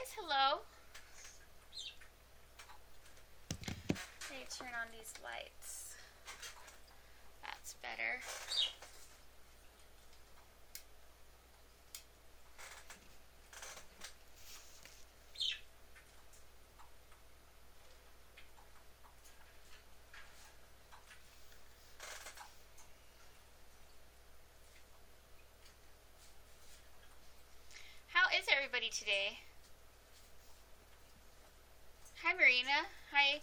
guys, hello. Let me turn on these lights. That's better. How is everybody today? Hi, Marina. Hi,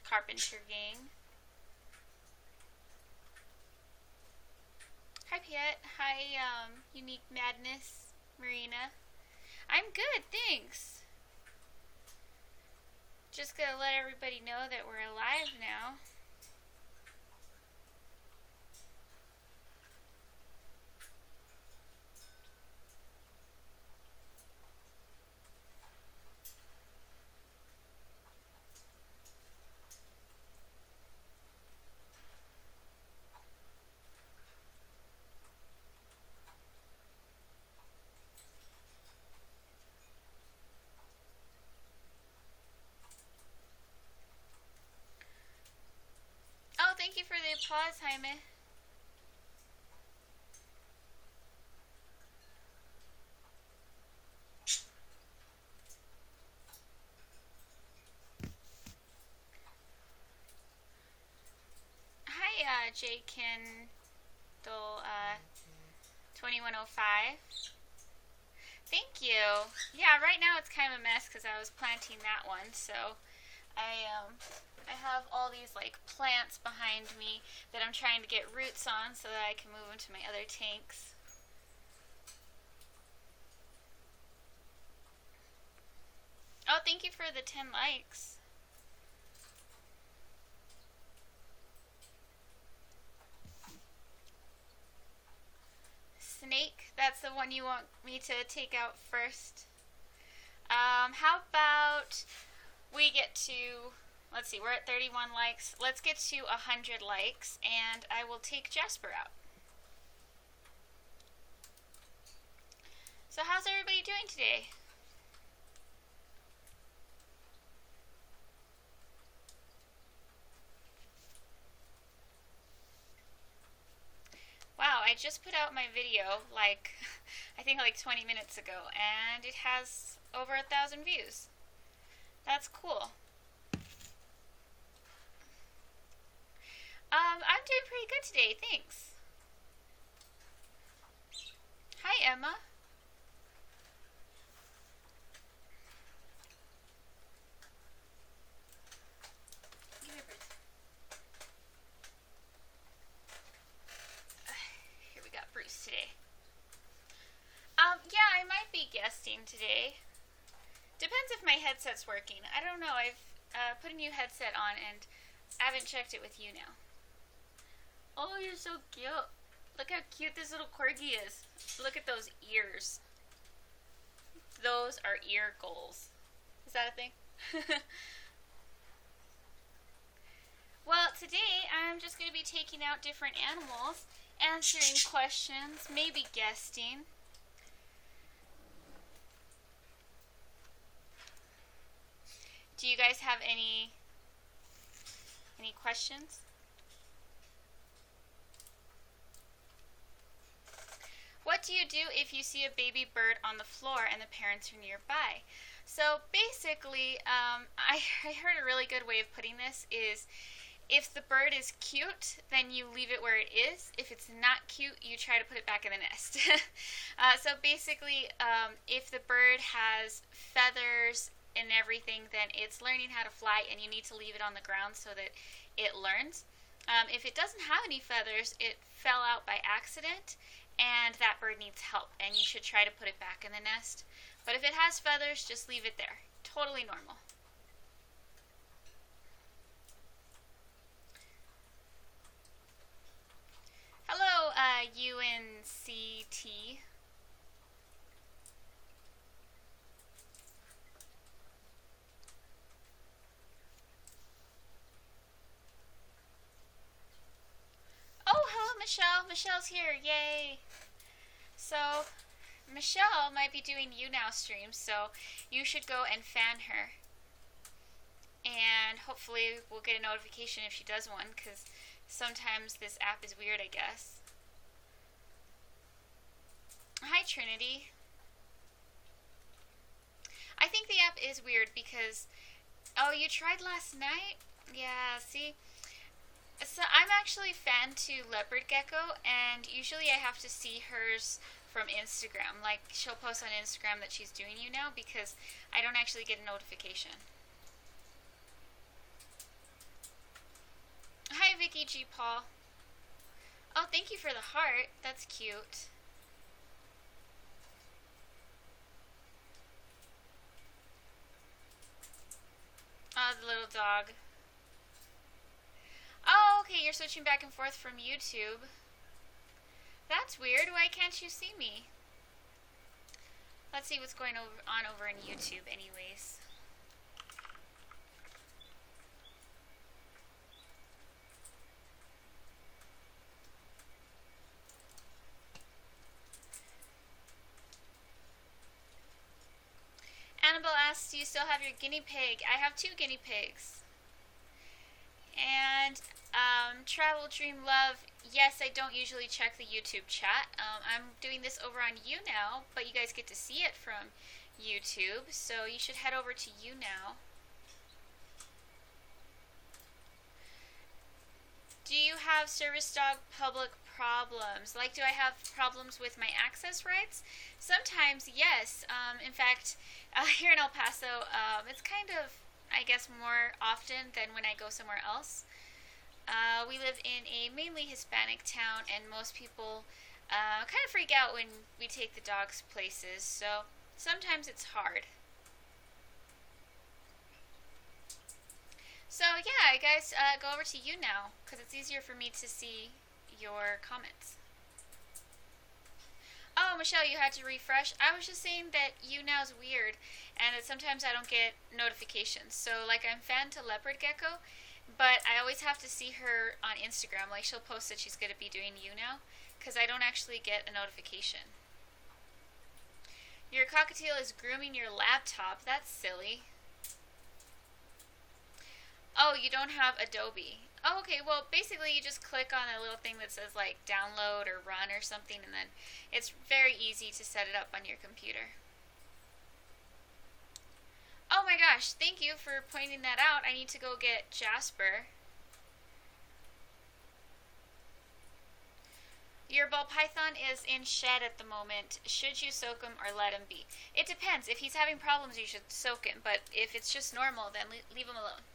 Carpenter Gang. Hi, Piet. Hi, Unique Madness, Marina. I'm good, thanks. Just gonna let everybody know that we're alive now. Oh, thank you for the applause, Jaime. Hi, J. Kindle, 2105. Thank you. Yeah, right now it's kind of a mess because I was planting that one, so I have all these like plants behind me that I'm trying to get roots on so that I can move them to my other tanks. Oh, thank you for the 10 likes. Snake, that's the one you want me to take out first. How about we get to, let's see, we're at 31 likes. Let's get to 100 likes, and I will take Jasper out. So how's everybody doing today? Wow, I just put out my video like, I think like 20 minutes ago, and it has over 1,000 views. That's cool. I'm doing pretty good today, thanks. Hi, Emma. Here we got Bruce today. Yeah, I might be guesting today. Depends if my headset's working. I don't know. I've put a new headset on and I haven't checked it with YouNow. Oh, you're so cute. Look how cute this little corgi is. Look at those ears. Those are ear goals. Is that a thing? Well, today I'm just going to be taking out different animals, answering questions, maybe guesting. Do you guys have any questions? What do you do if you see a baby bird on the floor and the parents are nearby? So basically, I heard a really good way of putting this is if the bird is cute, then you leave it where it is. If it's not cute, you try to put it back in the nest. So basically, if the bird has feathers and everything, then it's learning how to fly and you need to leave it on the ground so that it learns. If it doesn't have any feathers, it fell out by accident and that bird needs help and you should try to put it back in the nest. But if it has feathers, just leave it there. Totally normal. Hello, UNCT. Oh, hello, Michelle. Michelle's here. Yay. So, Michelle might be doing YouNow streams, so you should go and fan her. And hopefully we'll get a notification if she does one, because sometimes this app is weird, I guess. Hi, Trinity. I think the app is weird because... Oh, you tried last night? Yeah, see? So I'm actually a fan to Leopard Gecko, and usually I have to see hers from Instagram. Like, she'll post on Instagram that she's doing YouNow because I don't actually get a notification. Hi, Vicky G. Paul. Oh, thank you for the heart. That's cute. Oh, the little dog. Oh, okay, you're switching back and forth from YouTube. That's weird. Why can't you see me? Let's see what's going on over in YouTube anyways. Annabelle asks, do you still have your guinea pig? I have 2 guinea pigs. And Travel Dream Love, yes, I don't usually check the YouTube chat. I'm doing this over on YouNow, but you guys get to see it from YouTube, so you should head over to YouNow. Do you have service dog public problems? Like, do I have problems with my access rights? Sometimes, yes. In fact, here in El Paso, it's kind of, I guess, more often than when I go somewhere else. We live in a mainly Hispanic town, and most people kind of freak out when we take the dogs places, so sometimes it's hard. So yeah, guys, go over to YouNow, because it's easier for me to see your comments. Oh, Michelle, you had to refresh. I was just saying that YouNow's weird, and that sometimes I don't get notifications. So, like, I'm fan to Leopard Gecko, but I always have to see her on Instagram. Like, she'll post that she's going to be doing YouNow, because I don't actually get a notification. Your cockatiel is grooming your laptop. That's silly. Oh, you don't have Adobe. Oh, okay, well, basically you just click on a little thing that says, like, download or run or something, and then it's very easy to set it up on your computer. Oh my gosh, thank you for pointing that out. I need to go get Jasper. Your ball python is in shed at the moment. Should you soak him or let him be? It depends. If he's having problems, you should soak him, but if it's just normal, then leave him alone.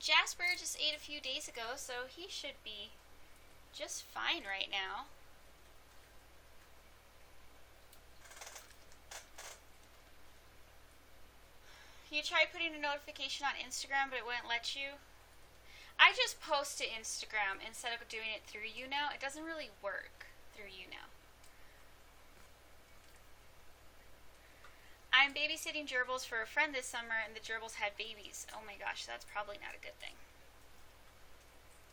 Jasper just ate a few days ago, so he should be just fine right now. You tried putting a notification on Instagram, but it wouldn't let you. I just post to Instagram instead of doing it through YouNow. It doesn't really work through YouNow. I'm babysitting gerbils for a friend this summer, and the gerbils had babies. Oh my gosh, that's probably not a good thing.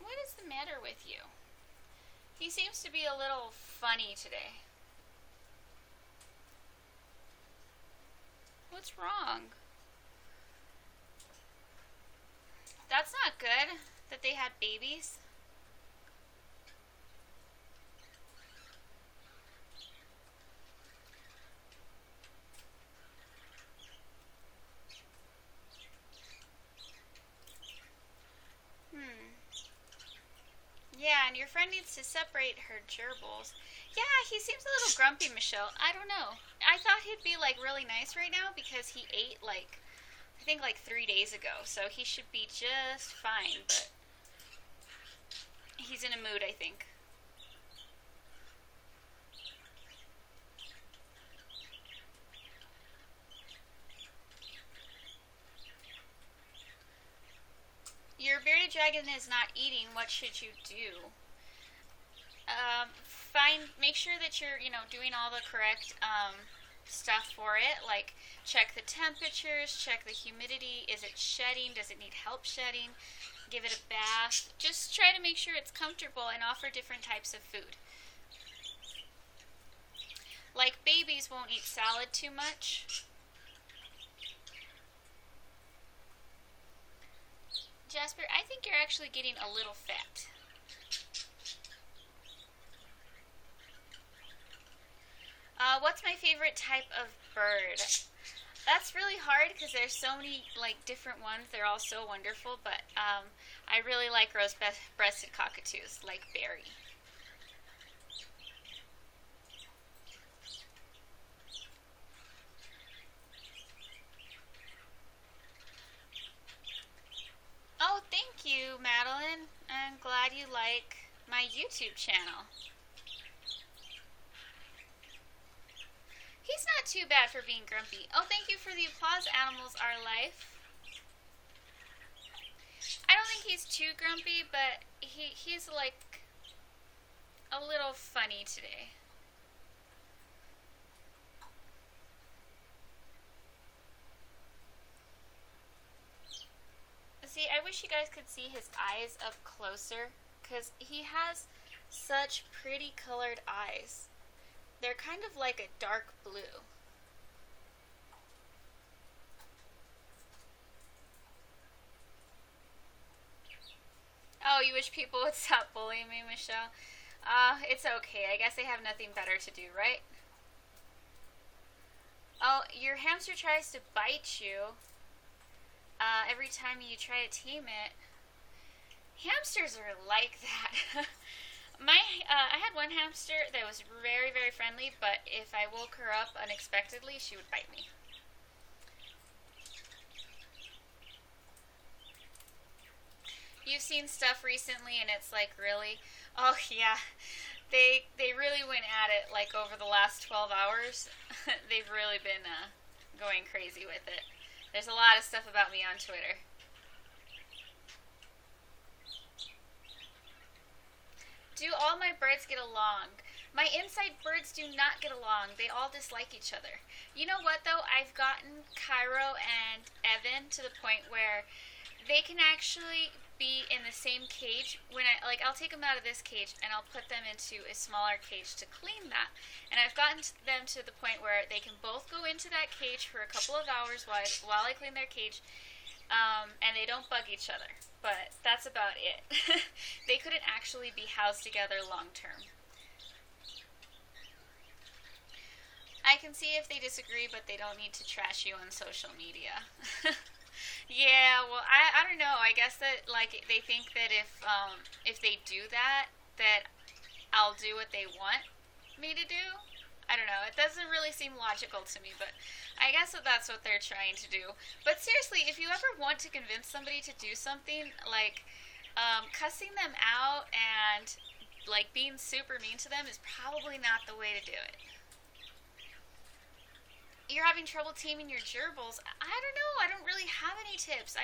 What is the matter with you? He seems to be a little funny today. What's wrong? That's not good that they had babies. Yeah, and your friend needs to separate her gerbils. Yeah, he seems a little grumpy, Michelle. I don't know. I thought he'd be, like, really nice right now because he ate, like, I think, like, 3 days ago. So he should be just fine, but He's in a mood, I think. Your bearded dragon is not eating. What should you do? Make sure that you're, doing all the correct stuff for it. Like, check the temperatures, check the humidity. Is it shedding? Does it need help shedding? Give it a bath. Just try to make sure it's comfortable and offer different types of food. Like, babies won't eat salad too much. Jasper, I think you're actually getting a little fat. What's my favorite type of bird? That's really hard because there's so many different ones. They're all so wonderful, but I really like rose-breasted cockatoos, like Barry. Oh, thank you, Madeline. I'm glad you like my YouTube channel. He's not too bad for being grumpy. Oh, thank you for the applause, Animals Are Life. I don't think he's too grumpy, but he's like a little funny today. See, I wish you guys could see his eyes up closer, because he has such pretty colored eyes. They're kind of like a dark blue. Oh, you wish people would stop bullying me, Michelle? It's okay. I guess they have nothing better to do, right? Oh, your hamster tries to bite you every time you try to tame it. Hamsters are like that. I had one hamster that was very, very friendly, but if I woke her up unexpectedly, she would bite me. You've seen stuff recently, and it's like, really? Oh, yeah. They really went at it, over the last 12 hours. They've really been going crazy with it. There's a lot of stuff about me on Twitter. Do all my birds get along? My inside birds do not get along. They all dislike each other. You know what, though? I've gotten Cairo and Evan to the point where they can actually be in the same cage. When I'll take them out of this cage and I'll put them into a smaller cage to clean that. And I've gotten them to the point where they can both go into that cage for a couple of hours while I clean their cage, and they don't bug each other. But that's about it. They couldn't actually be housed together long term. I can see if they disagree, but they don't need to trash you on social media. Yeah, well, I don't know. I guess that they think that if they do that I'll do what they want me to do. I don't know. It doesn't really seem logical to me, but I guess that's what they're trying to do. But seriously, if you ever want to convince somebody to do something, cussing them out and being super mean to them is probably not the way to do it. You're having trouble taming your gerbils. I don't know. I don't really have any tips.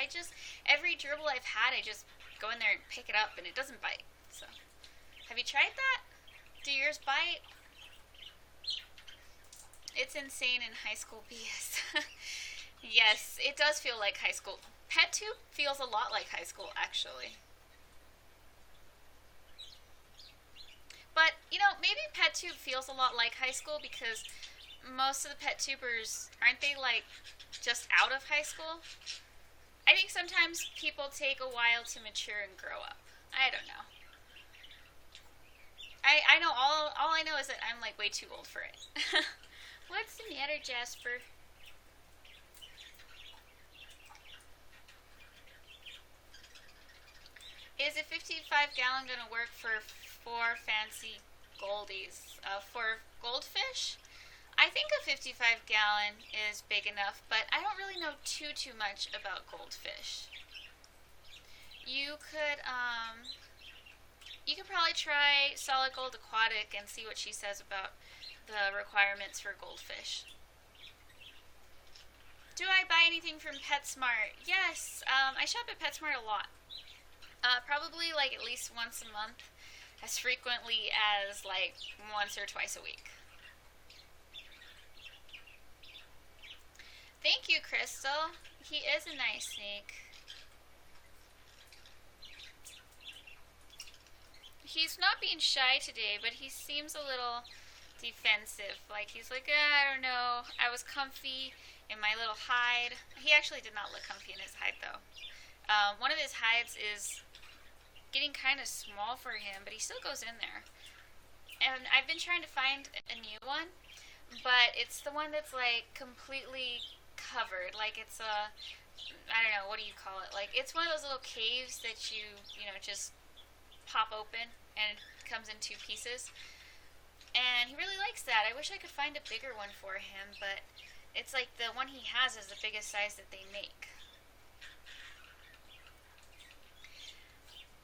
Every gerbil I've had, I just go in there and pick it up, and it doesn't bite. So, have you tried that? Do yours bite? It's insane in high school BS. Yes, it does feel like high school. PetTube feels a lot like high school, actually. But, maybe PetTube feels a lot like high school because most of the pet tubers, aren't they just out of high school? I think sometimes people take a while to mature and grow up. I don't know. I know all I know is that I'm way too old for it. What's the matter, Jasper? Is a 55-gallon gonna work for 4 fancy goldies? For goldfish? I think a 55-gallon is big enough, but I don't really know too much about goldfish. You could You could probably try Solid Gold Aquatic and see what she says about the requirements for goldfish. Do I buy anything from PetSmart? Yes, I shop at PetSmart a lot. Probably like at least once a month, as frequently as like once or twice a week. Thank you, Crystal. He is a nice snake. He's not being shy today, but he seems a little defensive. Like he's like, I don't know. I was comfy in my little hide. He actually did not look comfy in his hide though. One of his hides is getting kind of small for him, but he still goes in there. And I've been trying to find a new one, but it's the one that's like completely covered. Like it's a, I don't know, what do you call it? Like it's one of those little caves that you know, just pop open and it comes in two pieces. And he really likes that. I wish I could find a bigger one for him, but it's like the one he has is the biggest size that they make.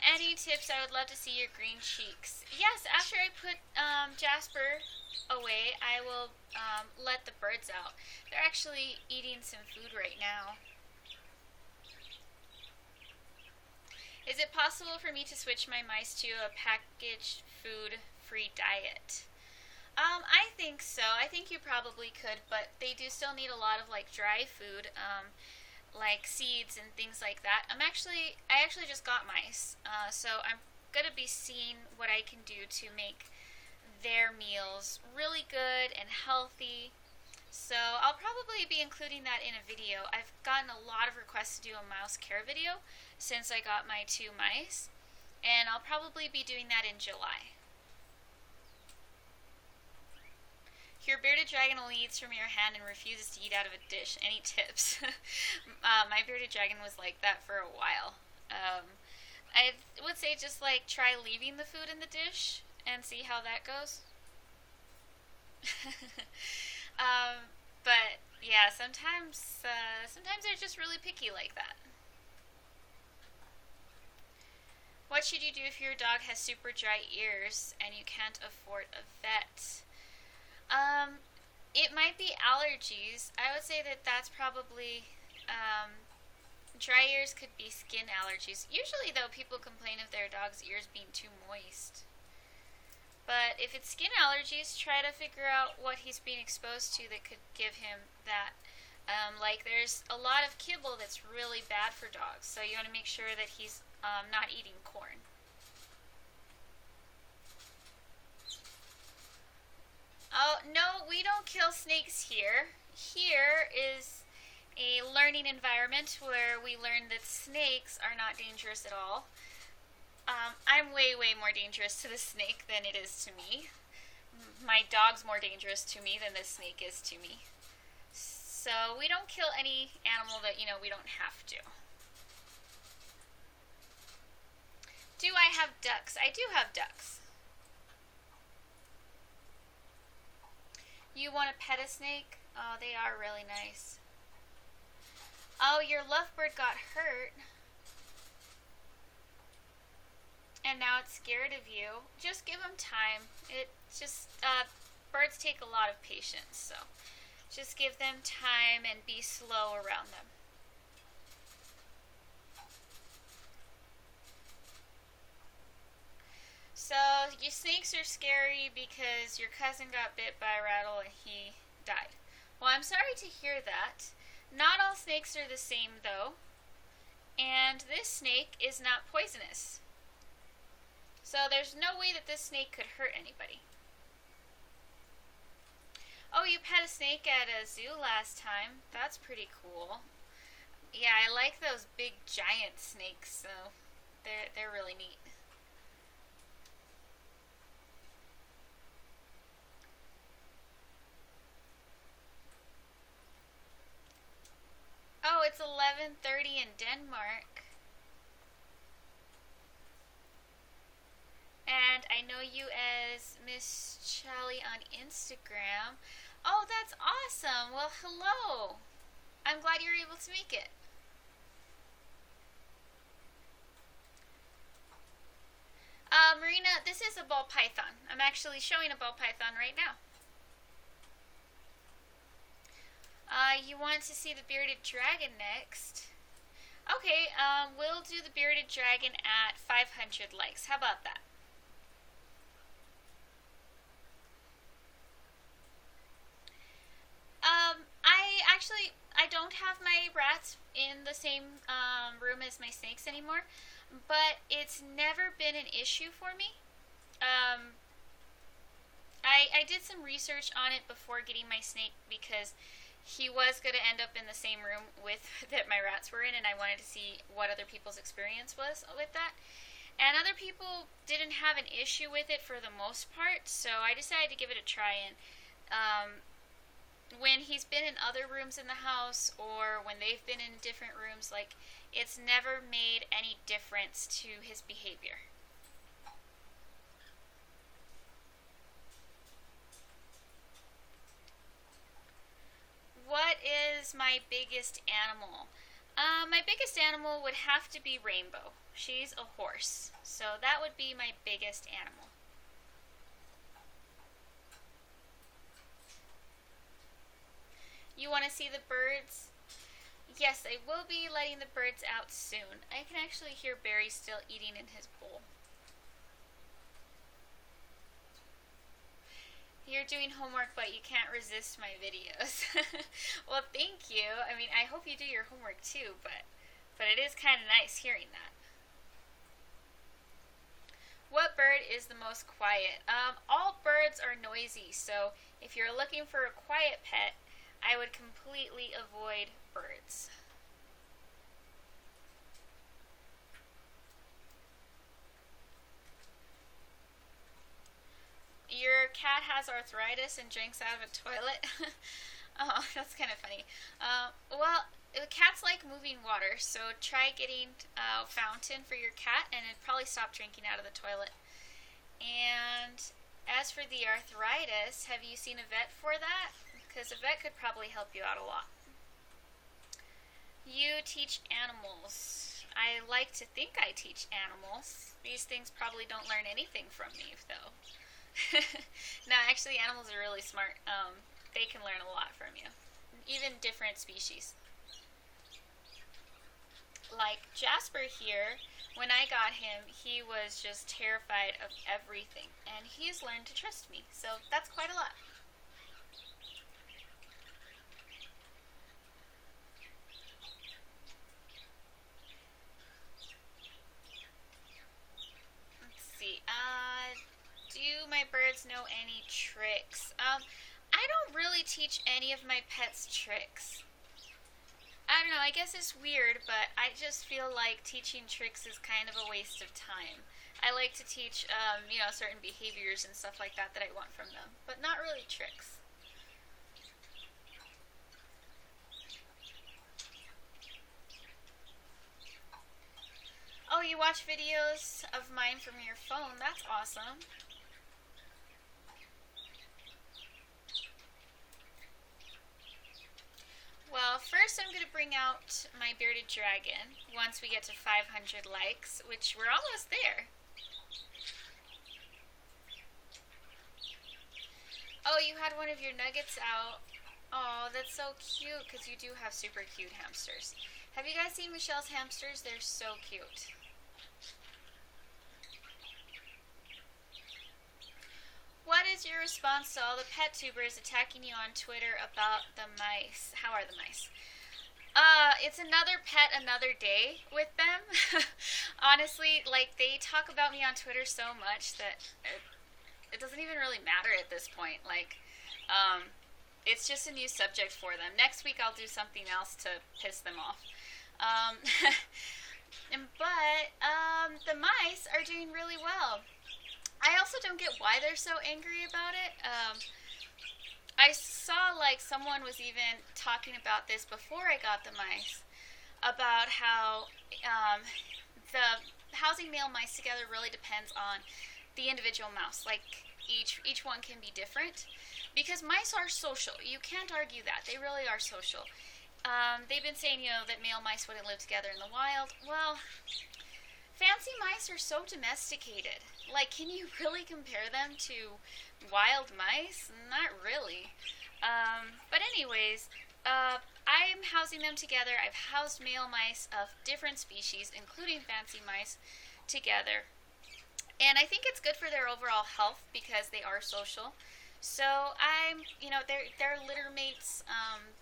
Any tips? I would love to see your green cheeks. Yes, after I put Jasper away, I will let the birds out. They're actually eating some food right now. Is it possible for me to switch my mice to a packaged food-free diet? I think so. I think you probably could, but they do still need a lot of like dry food, like seeds and things like that. I actually just got mice, so I'm gonna be seeing what I can do to make their meals really good and healthy. So I'll probably be including that in a video. I've gotten a lot of requests to do a mouse care video since I got my 2 mice, and I'll probably be doing that in July. Your bearded dragon only eats from your hand and refuses to eat out of a dish. Any tips? My bearded dragon was like that for a while. I would say just like try leaving the food in the dish and see how that goes. But yeah, sometimes they're just really picky like that. What should you do if your dog has super dry ears and you can't afford a vet? It might be allergies. I would say that that's probably, dry ears could be skin allergies. Usually though, people complain of their dog's ears being too moist. But if it's skin allergies, try to figure out what he's being exposed to that could give him that. Like there's a lot of kibble that's really bad for dogs, so you want to make sure that he's not eating corn. Oh, no, we don't kill snakes here. Here is a learning environment where we learn that snakes are not dangerous at all. I'm way, way more dangerous to the snake than it is to me. My dog's more dangerous to me than the snake is to me. So we don't kill any animal that, we don't have to. Do I have ducks? I do have ducks. You want to pet a snake? Oh, they are really nice. Oh, your lovebird got hurt. And now it's scared of you. Just give them time. Birds take a lot of patience, so just give them time and be slow around them. So, your snakes are scary because your cousin got bit by a rattle and he died. Well, I'm sorry to hear that. Not all snakes are the same, though. And this snake is not poisonous. So there's no way that this snake could hurt anybody. Oh, you pet a snake at a zoo last time. That's pretty cool. Yeah, I like those big giant snakes, so they're really neat. Oh, it's 11:30 in Denmark. And I know you as Miss Charlie on Instagram. Oh, that's awesome. Well, hello. I'm glad you were able to make it. Marina this is a ball python. I'm actually showing a ball python right now. You want to see the bearded dragon next? Okay, we'll do the bearded dragon at 500 likes. How about that? I don't have my rats in the same room as my snakes anymore, but it's never been an issue for me. I did some research on it before getting my snake because he was going to end up in the same room with that my rats were in, and I wanted to see what other people's experience was with that. And other people didn't have an issue with it for the most part, so I decided to give it a try. And when he's been in other rooms in the house, or when they've been in different rooms, like, it's never made any difference to his behavior. What is my biggest animal? My biggest animal would have to be Rainbow. She's a horse, so that would be my biggest animal. You want to see the birds? Yes, I will be letting the birds out soon. I can actually hear Barry still eating in his bowl. You're doing homework, but you can't resist my videos. Well, thank you. I mean, I hope you do your homework too, but it is kind of nice hearing that. What bird is the most quiet? All birds are noisy, so if you're looking for a quiet pet, I would completely avoid birds. Your cat has arthritis and drinks out of a toilet. Oh, that's kind of funny. Well, cats like moving water, so try getting a fountain for your cat, and it'd probably stop drinking out of the toilet. And as for the arthritis, have you seen a vet for that? Because a vet could probably help you out a lot. You teach animals. I like to think I teach animals. These things probably don't learn anything from me, though. No, actually, animals are really smart. They can learn a lot from you, even different species. Like Jasper here, when I got him, he was just terrified of everything, and he's learned to trust me, so that's quite a lot. Let's see. Do my birds know any tricks? I don't really teach any of my pets tricks. I don't know, I guess it's weird, but I just feel like teaching tricks is kind of a waste of time. I like to teach, certain behaviors and stuff like that I want from them, but not really tricks. Oh, you watch videos of mine from your phone? That's awesome. Well, first I'm going to bring out my bearded dragon once we get to 500 likes, which we're almost there. Oh, you had one of your nuggets out. Oh, that's so cute, because you do have super cute hamsters. Have you guys seen Michelle's hamsters? They're so cute. What is your response to all the pet tubers attacking you on Twitter about the mice? How are the mice? It's another pet, another day with them. Honestly, like, they talk about me on Twitter so much that it doesn't even really matter at this point. Like, it's just a new subject for them. Next week I'll do something else to piss them off. But the mice are doing really well. I also don't get why they're so angry about it. I saw, like, someone was even talking about this before I got the mice, about how the housing male mice together really depends on the individual mouse. Like, each one can be different, because mice are social. You can't argue that. They really are social. They've been saying, that male mice wouldn't live together in the wild. Well, Fancy mice are so domesticated. Like, can you really compare them to wild mice? Not really. But anyways, I'm housing them together. I've housed male mice of different species, including fancy mice, together. And I think it's good for their overall health because they are social. So they're litter mates.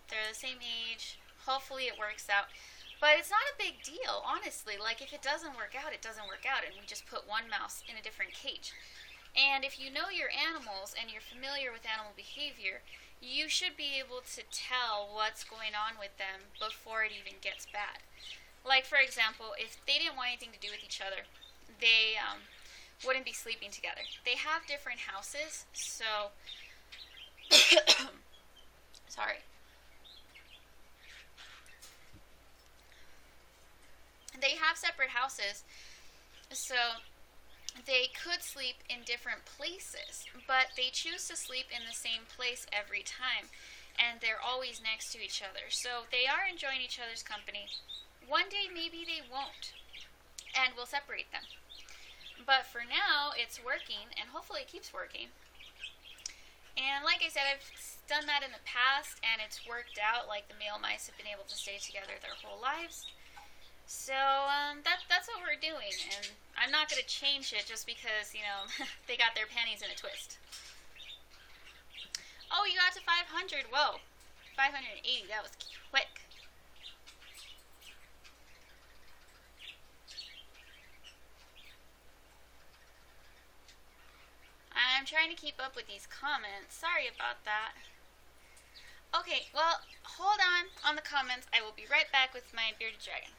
They're the same age. Hopefully it works out. But it's not a big deal, honestly. Like, if it doesn't work out, it doesn't work out, and we just put one mouse in a different cage. And if you know your animals and you're familiar with animal behavior, you should be able to tell what's going on with them before it even gets bad. Like, for example, if they didn't want anything to do with each other, they wouldn't be sleeping together. They have different houses, so sorry. They have separate houses, so they could sleep in different places, but they choose to sleep in the same place every time, and they're always next to each other. So they are enjoying each other's company. One day maybe they won't, and we'll separate them. But for now, it's working, and hopefully it keeps working. And like I said, I've done that in the past, and it's worked out. Like, the male mice have been able to stay together their whole lives. So that's what we're doing, and I'm not going to change it just because, they got their panties in a twist. Oh, you got to 500. Whoa. 580. That was quick. I'm trying to keep up with these comments. Sorry about that. Okay, well, hold on the comments. I will be right back with my bearded dragon.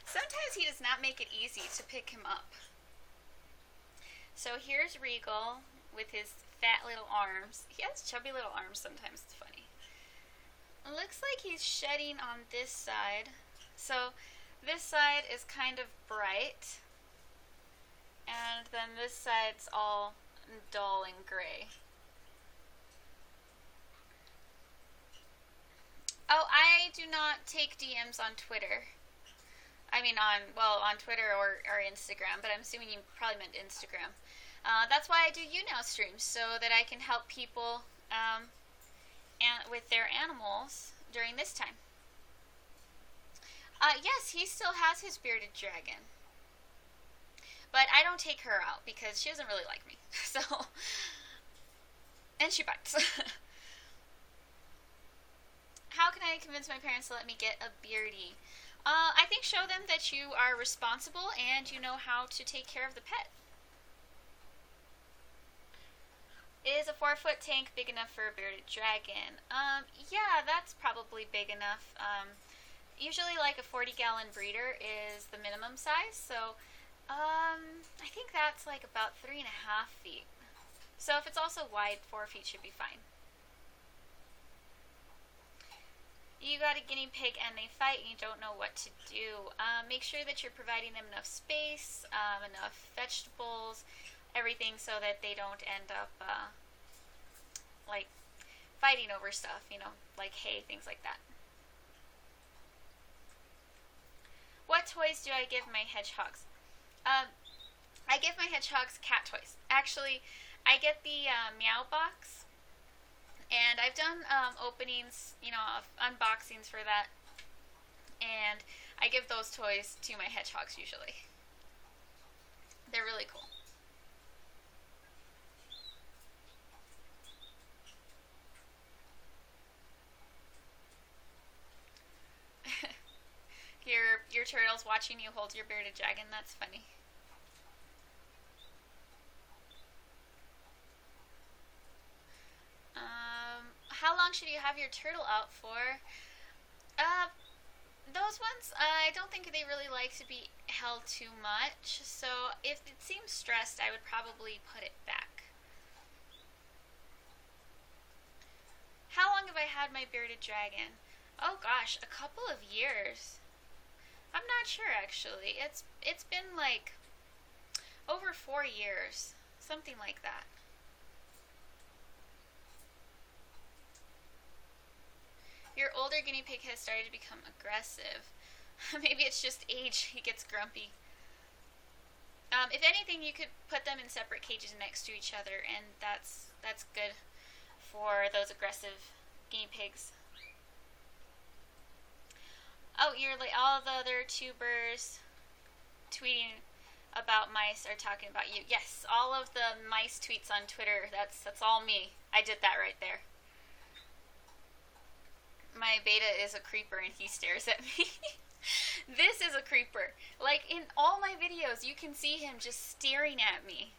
Sometimes he does not make it easy to pick him up. So here's Regal with his fat little arms. He has chubby little arms sometimes. It's funny. It looks like he's shedding on this side. So this side is kind of bright, and then this side's all dull and gray. Oh, I do not take DMs on Twitter. I mean, on Twitter or Instagram, but I'm assuming you probably meant Instagram. That's why I do YouNow streams, so that I can help people with their animals during this time. Yes, he still has his bearded dragon. But I don't take her out because she doesn't really like me. So, and she bites. How can I convince my parents to let me get a beardie? I think show them that you are responsible and you know how to take care of the pet. Is a 4-foot tank big enough for a bearded dragon? Yeah, that's probably big enough. Usually like a 40-gallon breeder is the minimum size, so I think that's like about 3.5 feet. So if it's also wide, 4 feet should be fine. You got a guinea pig and they fight and you don't know what to do. Make sure that you're providing them enough space, enough vegetables, everything so that they don't end up like fighting over stuff, like hay, things like that. What toys do I give my hedgehogs? I give my hedgehogs cat toys. Actually, I get the Meow box. And I've done openings, unboxings for that, and I give those toys to my hedgehogs usually. They're really cool. Your turtle's watching you hold your bearded dragon. That's funny. How long should you have your turtle out for? Uh, those ones, I don't think they really like to be held too much. So if it seems stressed, I would probably put it back. How long have I had my bearded dragon? Oh gosh, a couple of years. I'm not sure actually. It's been like over 4 years, something like that. Your older guinea pig has started to become aggressive. Maybe it's just age. He gets grumpy. If anything, you could put them in separate cages next to each other, and that's good for those aggressive guinea pigs. Oh, you're like all the other tubers tweeting about mice are talking about you. Yes, all of the mice tweets on Twitter. That's all me. I did that right there. My beta is a creeper and he stares at me. This is a creeper. Like in all my videos, you can see him just staring at me.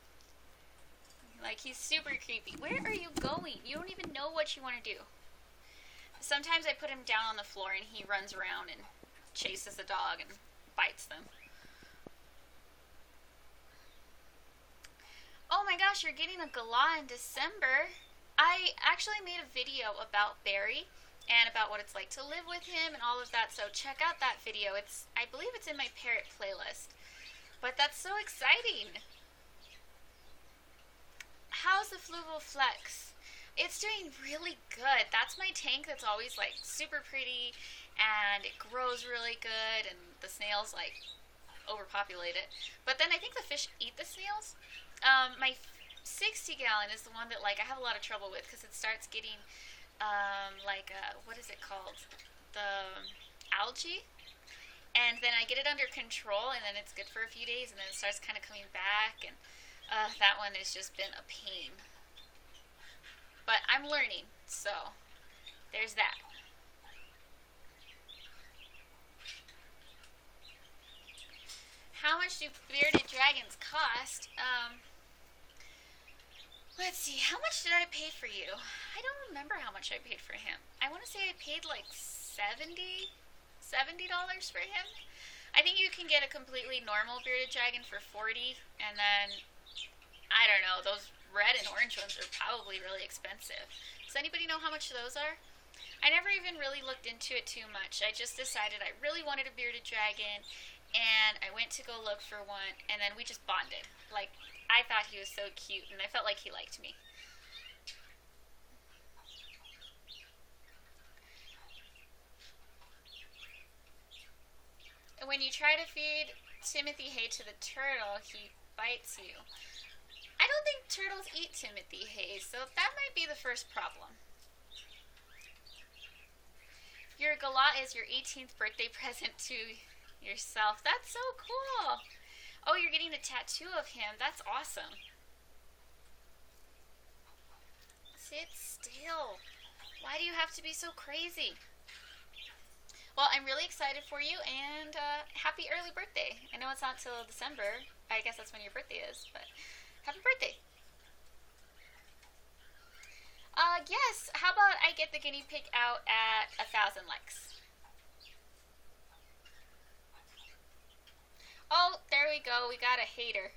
Like he's super creepy. Where are you going? You don't even know what you want to do. Sometimes I put him down on the floor and he runs around and chases the dog and bites them. Oh my gosh, you're getting a galah in December. I actually made a video about Barry and about what it's like to live with him and all of that, so check out that video. I believe it's in my parrot playlist. But that's so exciting. How's the Fluval Flex? It's doing really good. That's my tank that's always like super pretty and it grows really good and the snails like overpopulate it. But then I think the fish eat the snails. My 60 gallon is the one that like I have a lot of trouble with because it starts getting what is it called? The algae. And then I get it under control and then it's good for a few days and then it starts kind of coming back and that one has just been a pain. But I'm learning, so there's that. How much do bearded dragons cost? Let's see, how much did I pay for you? I don't remember how much I paid for him. I want to say I paid like $70 for him. I think you can get a completely normal bearded dragon for $40, and then, I don't know, those red and orange ones are probably really expensive. Does anybody know how much those are? I never even really looked into it too much. I just decided I really wanted a bearded dragon, and I went to go look for one, and then we just bonded. Like, I thought he was so cute, and I felt like he liked me. And when you try to feed Timothy hay to the turtle, he bites you. I don't think turtles eat Timothy hay, so that might be the first problem. Your galah is your 18th birthday present to yourself. That's so cool. Oh, you're getting a tattoo of him. That's awesome. Sit still. Why do you have to be so crazy? Well, I'm really excited for you, and happy early birthday. I know it's not till December. I guess that's when your birthday is, but happy birthday. Yes. How about I get the guinea pig out at 1,000 likes? Oh, there we go. We got a hater.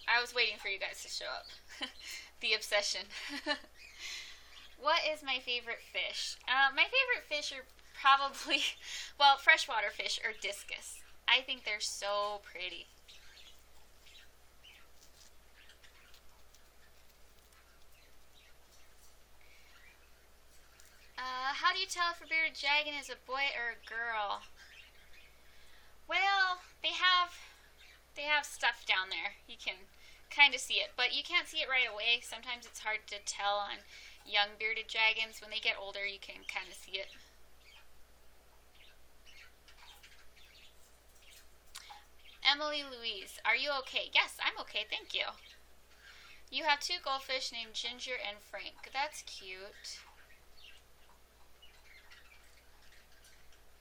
I was waiting for you guys to show up. The obsession. What is my favorite fish? My favorite fish are probably, well, freshwater fish or discus. I think they're so pretty. How do you tell if a bearded dragon is a boy or a girl? Well, they have stuff down there. You can kind of see it, but you can't see it right away. Sometimes it's hard to tell on young bearded dragons. When they get older, you can kind of see it. Emily Louise, are you okay? Yes, I'm okay, thank you. You have two goldfish named Ginger and Frank. That's cute.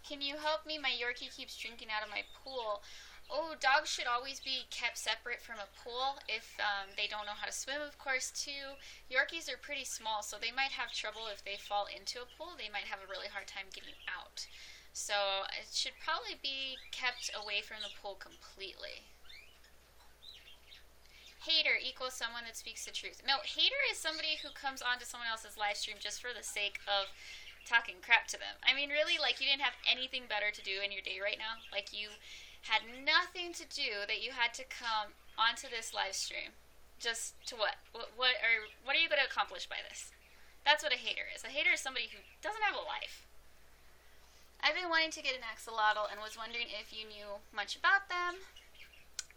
Can you help me? My Yorkie keeps drinking out of my pool. Oh, dogs should always be kept separate from a pool if they don't know how to swim, of course, too. Yorkies are pretty small, so they might have trouble if they fall into a pool. They might have a really hard time getting out. So it should probably be kept away from the pool completely. Hater equals someone that speaks the truth. No, hater is somebody who comes onto someone else's live stream just for the sake of talking crap to them. I mean, really, like, you didn't have anything better to do in your day right now? Like, you had nothing to do that you had to come onto this live stream just to what? What are you going to accomplish by this? That's what a hater is. A hater is somebody who doesn't have a life. I've been wanting to get an axolotl and was wondering if you knew much about them.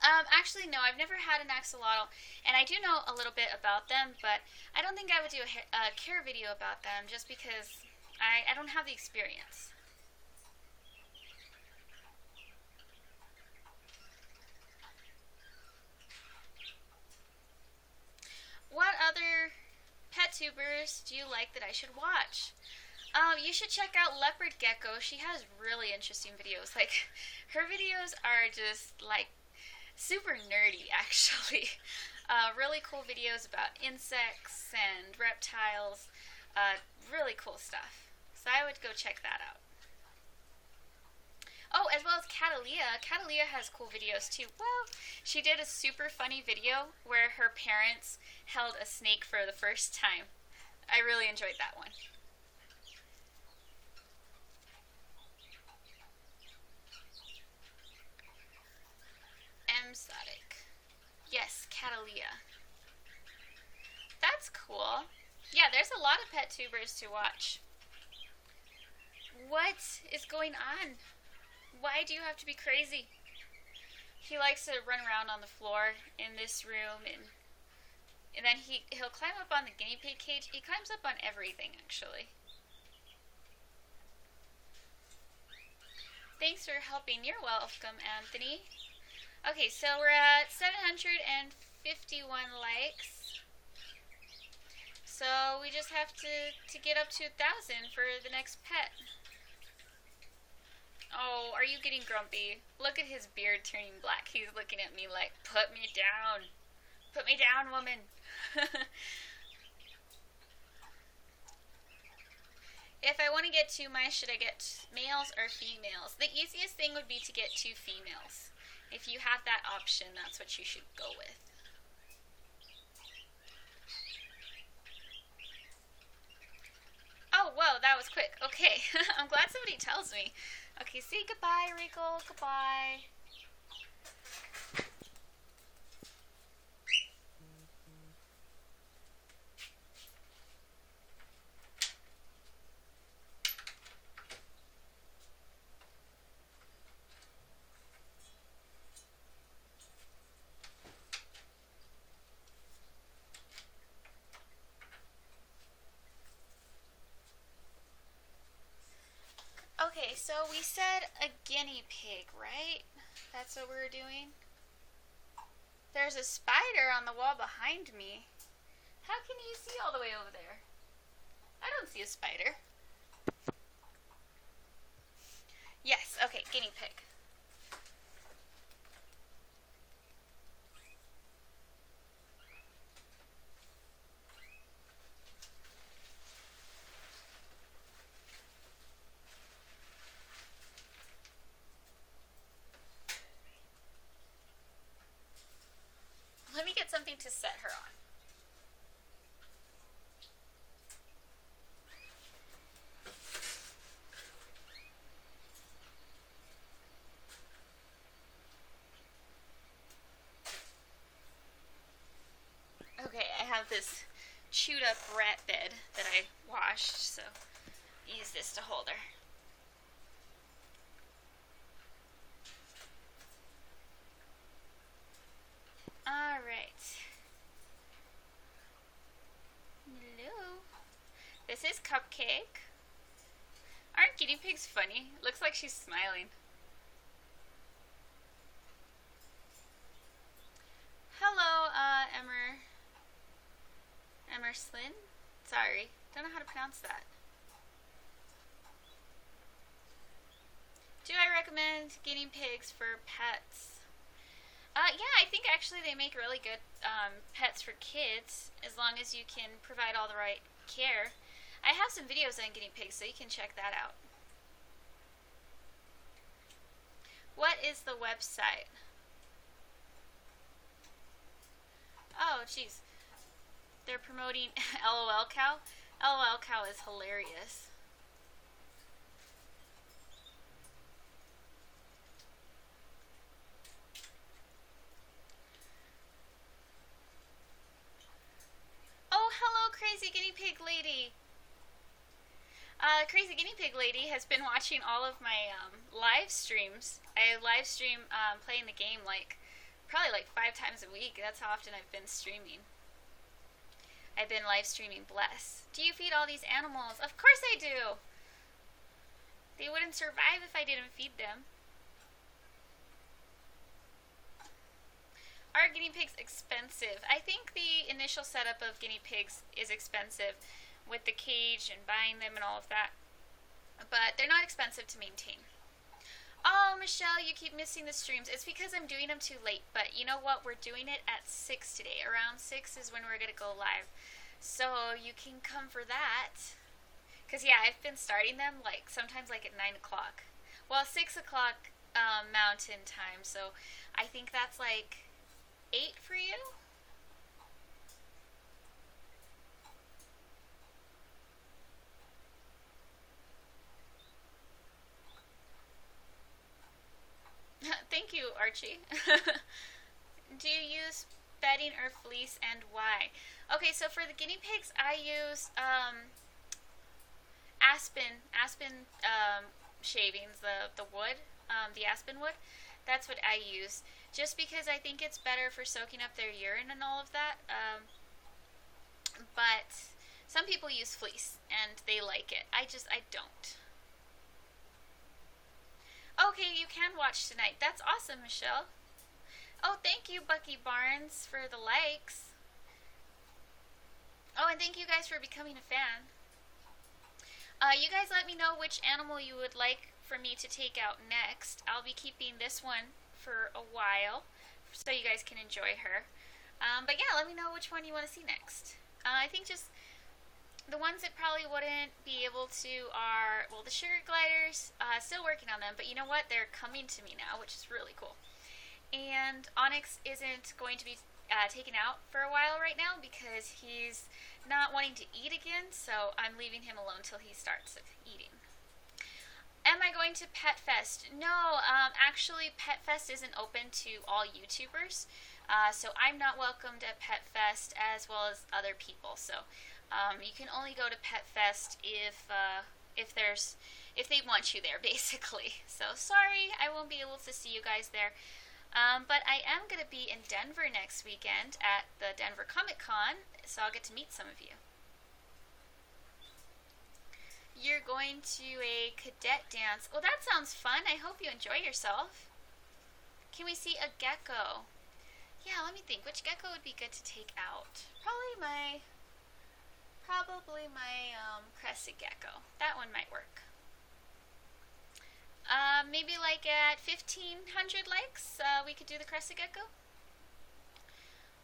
Actually, no, I've never had an axolotl, and I do know a little bit about them, but I don't think I would do a care video about them just because I don't have the experience. What other pet tubers do you like that I should watch? You should check out Leopard Gecko. She has really interesting videos. Like, her videos are just, like, super nerdy, actually. Really cool videos about insects and reptiles. Really cool stuff. So I would go check that out. Oh, as well as Catalia. Catalia has cool videos too. Well, she did a super funny video where her parents held a snake for the first time. I really enjoyed that one. Exotic. Yes, Catalia. That's cool. Yeah, there's a lot of pet tubers to watch. What is going on? Why do you have to be crazy? He likes to run around on the floor in this room, and then he'll climb up on the guinea pig cage. He climbs up on everything, actually. Thanks for helping. You're welcome, Anthony. Okay, so we're at 751 likes. So we just have to get up to 1,000 for the next pet. Oh, are you getting grumpy? Look at his beard turning black. He's looking at me like, put me down. Put me down, woman. If I want to get 2 mice, should I get males or females? The easiest thing would be to get 2 females. If you have that option, that's what you should go with. Oh, whoa, that was quick. Okay, I'm glad somebody tells me. Okay, say goodbye, Rico. Goodbye. Okay, so we said a guinea pig, right? That's what we're doing? There's a spider on the wall behind me. How can you see all the way over there? I don't see a spider. Yes, okay, guinea pig. Let me get something to set her on. Okay, I have this chewed up rat bed that I washed, so use this to hold her. Alright. Hello. Cupcake. Aren't guinea pigs funny? Looks like she's smiling. Hello, Emerslin. Sorry, don't know how to pronounce that. Do I recommend guinea pigs for pets? Yeah, I think actually they make really good pets for kids as long as you can provide all the right care. I have some videos on guinea pigs, so you can check that out. What is the website? Oh, jeez. They're promoting LOL Cow. LOL Cow is hilarious. Oh, hello, Crazy Guinea Pig Lady. Crazy Guinea Pig Lady has been watching all of my live streams. I live stream playing the game probably like 5 times a week. That's how often I've been streaming. I've been live streaming Bless. Do you feed all these animals? Of course I do. They wouldn't survive if I didn't feed them. Are guinea pigs expensive? I think the initial setup of guinea pigs is expensive with the cage and buying them and all of that. But they're not expensive to maintain. Oh, Michelle, you keep missing the streams. It's because I'm doing them too late. But you know what? We're doing it at 6 today. Around 6 is when we're going to go live. So you can come for that. Because, yeah, I've been starting them sometimes at 9 o'clock. Well, 6 o'clock mountain time. So I think that's 8 for you? Thank you, Archie. Do you use bedding or fleece and why? Okay, so for the guinea pigs, I use aspen shavings, the wood, the aspen wood. That's what I use, just because I think it's better for soaking up their urine and all of that. But some people use fleece and they like it. I don't. Okay, you can watch tonight. That's awesome, Michelle. Oh, thank you, Bucky Barnes, for the likes. Oh, and thank you guys for becoming a fan. You guys let me know which animal you would like for me to take out next. I'll be keeping this one for a while so you guys can enjoy her. But yeah, let me know which one you want to see next. I think just the ones that probably wouldn't be able to are, well, the sugar gliders, still working on them, but you know what? They're coming to me now, which is really cool. And Onyx isn't going to be taken out for a while right now because he's not wanting to eat again, so I'm leaving him alone till he starts eating. Am I going to Pet Fest? No, actually Pet Fest isn't open to all YouTubers, so I'm not welcomed at Pet Fest as well as other people, so you can only go to Pet Fest if they want you there, basically. So sorry, I won't be able to see you guys there. But I am going to be in Denver next weekend at the Denver Comic Con, so I'll get to meet some of you. You're going to a cadet dance. Well, that sounds fun. I hope you enjoy yourself. Can we see a gecko? Yeah, let me think. Which gecko would be good to take out? Probably my crested gecko. That one might work. Maybe at 1,500 likes, we could do the crested gecko.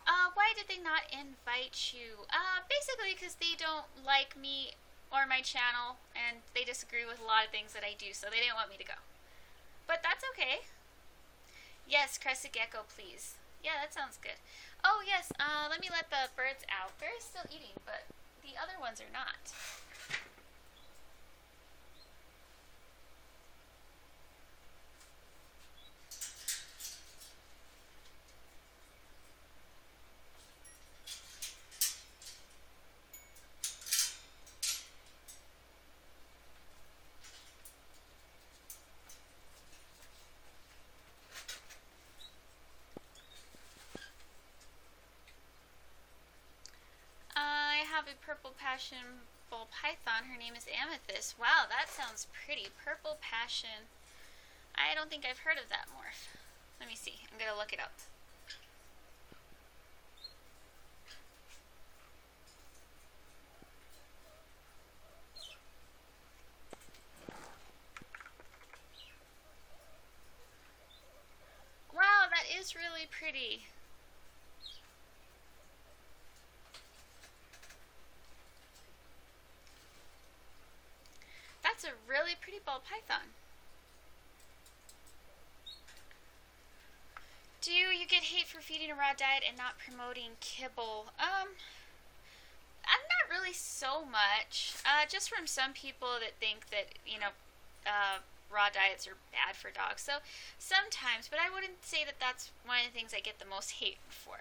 Why did they not invite you? Basically because they don't like me or my channel, and they disagree with a lot of things that I do, so they didn't want me to go. But that's okay. Yes, crested gecko, please. Yeah, that sounds good. Oh, yes, let me let the birds out. Bear's still eating, but the other ones are not. I have a purple passion ball python. Her name is Amethyst. Wow, that sounds pretty. Purple Passion. I don't think I've heard of that morph. Let me see. I'm going to look it up. Wow, that is really pretty. That's a really pretty ball python. Do you get hate for feeding a raw diet and not promoting kibble? I'm not really so much. Just from some people that think that, raw diets are bad for dogs. So sometimes, but I wouldn't say that that's one of the things I get the most hate for.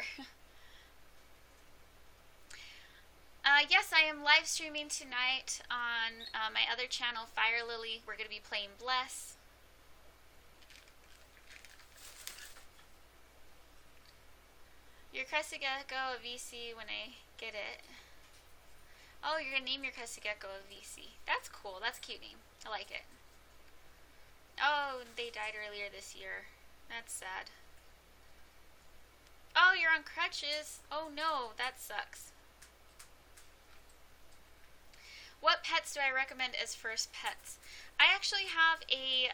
Yes, I am live streaming tonight on my other channel, Fire Lily. We're going to be playing Bless. Your crested gecko a VC when I get it. Oh, you're going to name your crested gecko a VC. That's cool. That's a cute name. I like it. Oh, they died earlier this year. That's sad. Oh, you're on crutches. Oh no, that sucks. What pets do I recommend as first pets? I actually have a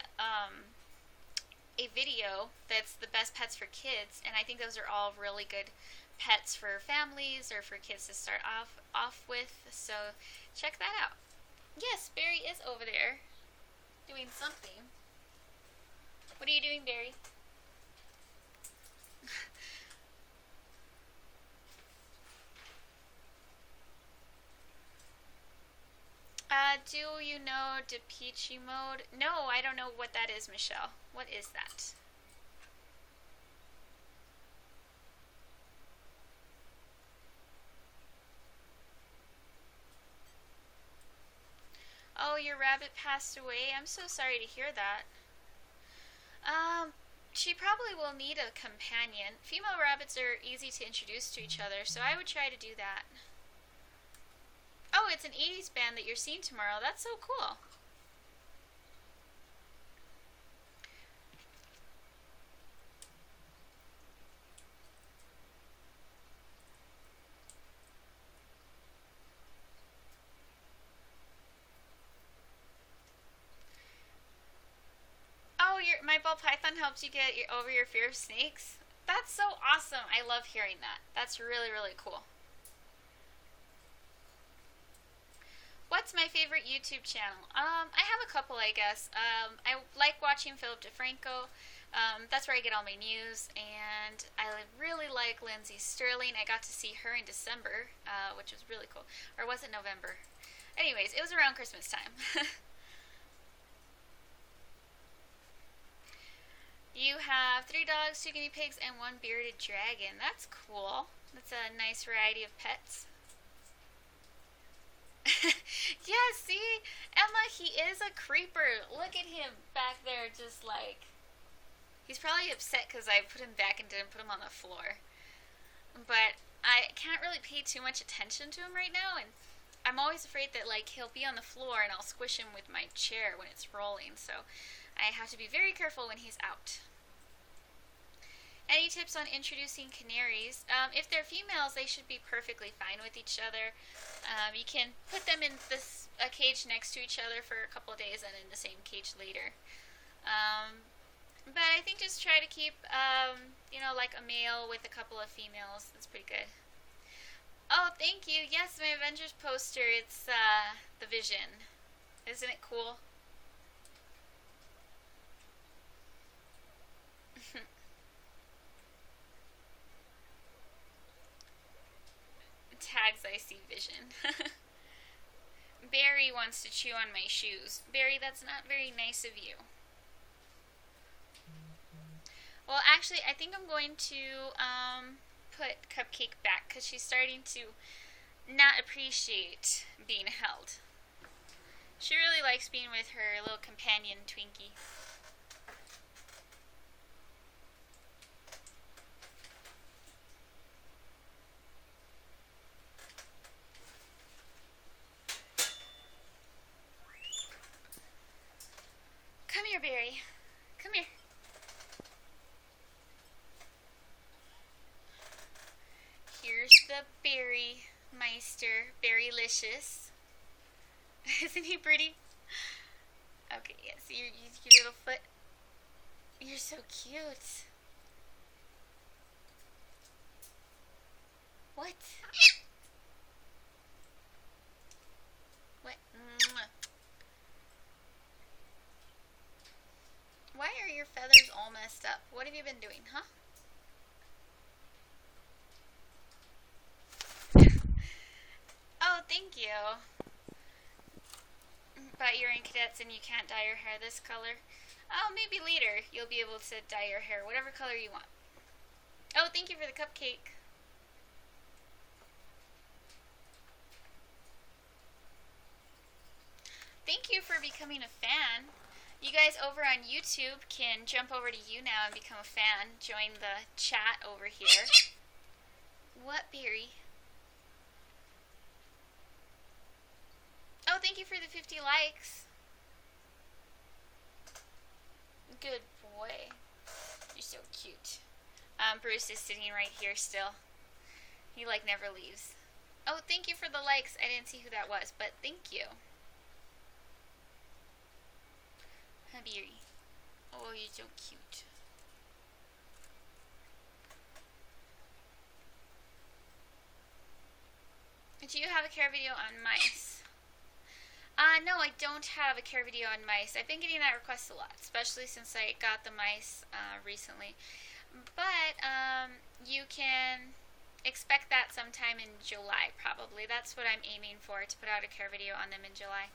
video that's the best pets for kids, and I think those are all really good pets for families or for kids to start off with. So check that out. Yes, Barry is over there doing something. What are you doing, Barry? Do you know DePeachy mode? No, I don't know what that is, Michelle. What is that? Oh, your rabbit passed away? I'm so sorry to hear that. She probably will need a companion. Female rabbits are easy to introduce to each other, so I would try to do that. Oh, it's an 80s band that you're seeing tomorrow. That's so cool. Oh, my ball python helps you get over your fear of snakes? That's so awesome. I love hearing that. That's really, really cool. What's my favorite YouTube channel? I have a couple, I guess. I like watching Philip DeFranco. That's where I get all my news. And I really like Lindsay Sterling. I got to see her in December, which was really cool. Or was it November? Anyways, it was around Christmas time. You have 3 dogs, 2 guinea pigs, and 1 bearded dragon. That's cool. That's a nice variety of pets. Yeah, see? Emma, he is a creeper. Look at him back there just like... He's probably upset because I put him back and didn't put him on the floor. But I can't really pay too much attention to him right now, and I'm always afraid that like he'll be on the floor and I'll squish him with my chair when it's rolling, so I have to be very careful when he's out. Any tips on introducing canaries? If they're females, they should be perfectly fine with each other. You can put them in a cage next to each other for a couple of days and in the same cage later. But I think just try to keep, like a male with a couple of females. That's pretty good. Oh, thank you. Yes, my Avengers poster. It's the Vision. Isn't it cool? Tags I see Vision. Barry wants to chew on my shoes. Barry, that's not very nice of you. Well, actually, I think I'm going to put Cupcake back because she's starting to not appreciate being held. She really likes being with her little companion, Twinkie. Berry. Come here. Here's the Berry Meister. Berrylicious. Isn't he pretty? Okay, yeah, see your little foot? You're so cute. What? What? Why are your feathers all messed up? What have you been doing, huh? Oh, thank you. But you're in cadets and you can't dye your hair this color. Oh, maybe later you'll be able to dye your hair whatever color you want. Oh, thank you for the cupcake. Thank you for becoming a fan. You guys over on YouTube can jump over to YouNow and become a fan. Join the chat over here. What, Berry? Oh, thank you for the 50 likes. Good boy. You're so cute. Bruce is sitting right here still. He like never leaves. Oh, thank you for the likes. I didn't see who that was, but thank you. Berry. Oh, you're so cute. Do you have a care video on mice? No, I don't have a care video on mice. I've been getting that request a lot, especially since I got the mice recently. But you can expect that sometime in July, probably. That's what I'm aiming for, to put out a care video on them in July.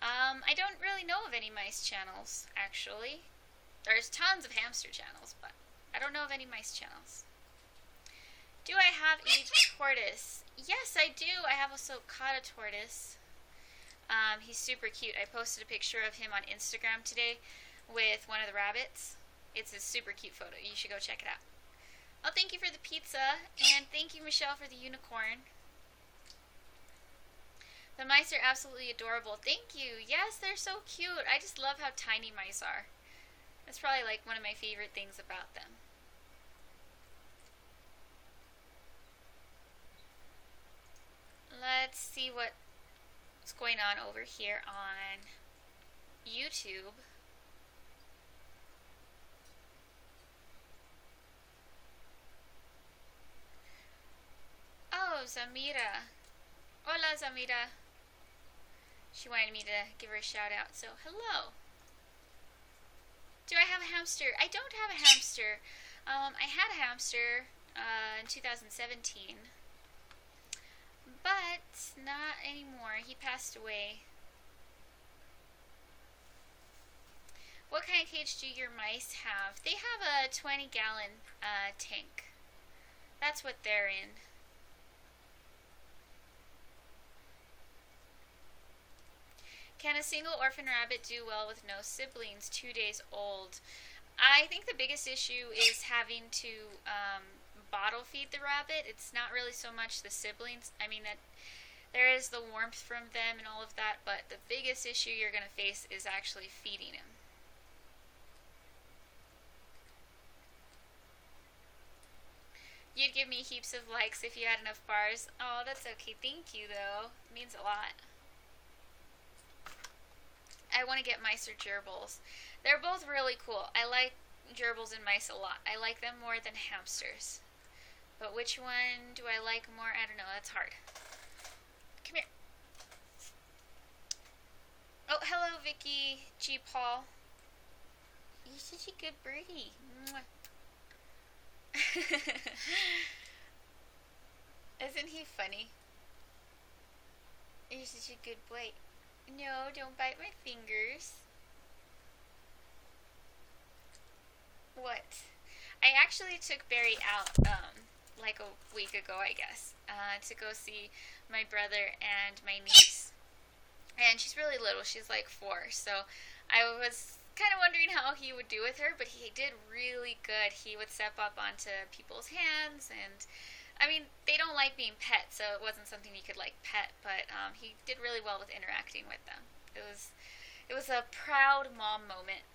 I don't really know of any mice channels, actually. There's tons of hamster channels, but I don't know of any mice channels. Do I have a tortoise? Yes, I do. I have also caught a tortoise. He's super cute. I posted a picture of him on Instagram today with one of the rabbits. It's a super cute photo. You should go check it out. Oh, thank you for the pizza, and thank you, Michelle, for the unicorn. The mice are absolutely adorable. Thank you. Yes, they're so cute. I just love how tiny mice are. That's probably like one of my favorite things about them. Let's see what's going on over here on YouTube. Oh, Zamira. Hola, Zamira. She wanted me to give her a shout out, so hello. Do I have a hamster? I don't have a hamster. I had a hamster in 2017, but not anymore. He passed away. What kind of cage do your mice have? They have a 20-gallon tank. That's what they're in. Can a single orphan rabbit do well with no siblings, 2 days old? I think the biggest issue is having to bottle feed the rabbit. It's not really so much the siblings. I mean, that there is the warmth from them and all of that, but the biggest issue you're going to face is actually feeding him. You'd give me heaps of likes if you had enough bars. Oh, that's okay. Thank you, though. It means a lot. I want to get mice or gerbils. They're both really cool. I like gerbils and mice a lot. I like them more than hamsters. But which one do I like more? I don't know. That's hard. Come here. Oh, hello, Vicky G. Paul. You're such a good birdie. Isn't he funny? You're such a good boy. No, don't bite my fingers. What? I actually took Barry out, like a week ago, I guess, to go see my brother and my niece. And she's really little, she's like 4, so I was kind of wondering how he would do with her, but he did really good. He would step up onto people's hands, and I mean, they don't like being pet, so it wasn't something you could like pet, but he did really well with interacting with them. It was a proud mom moment.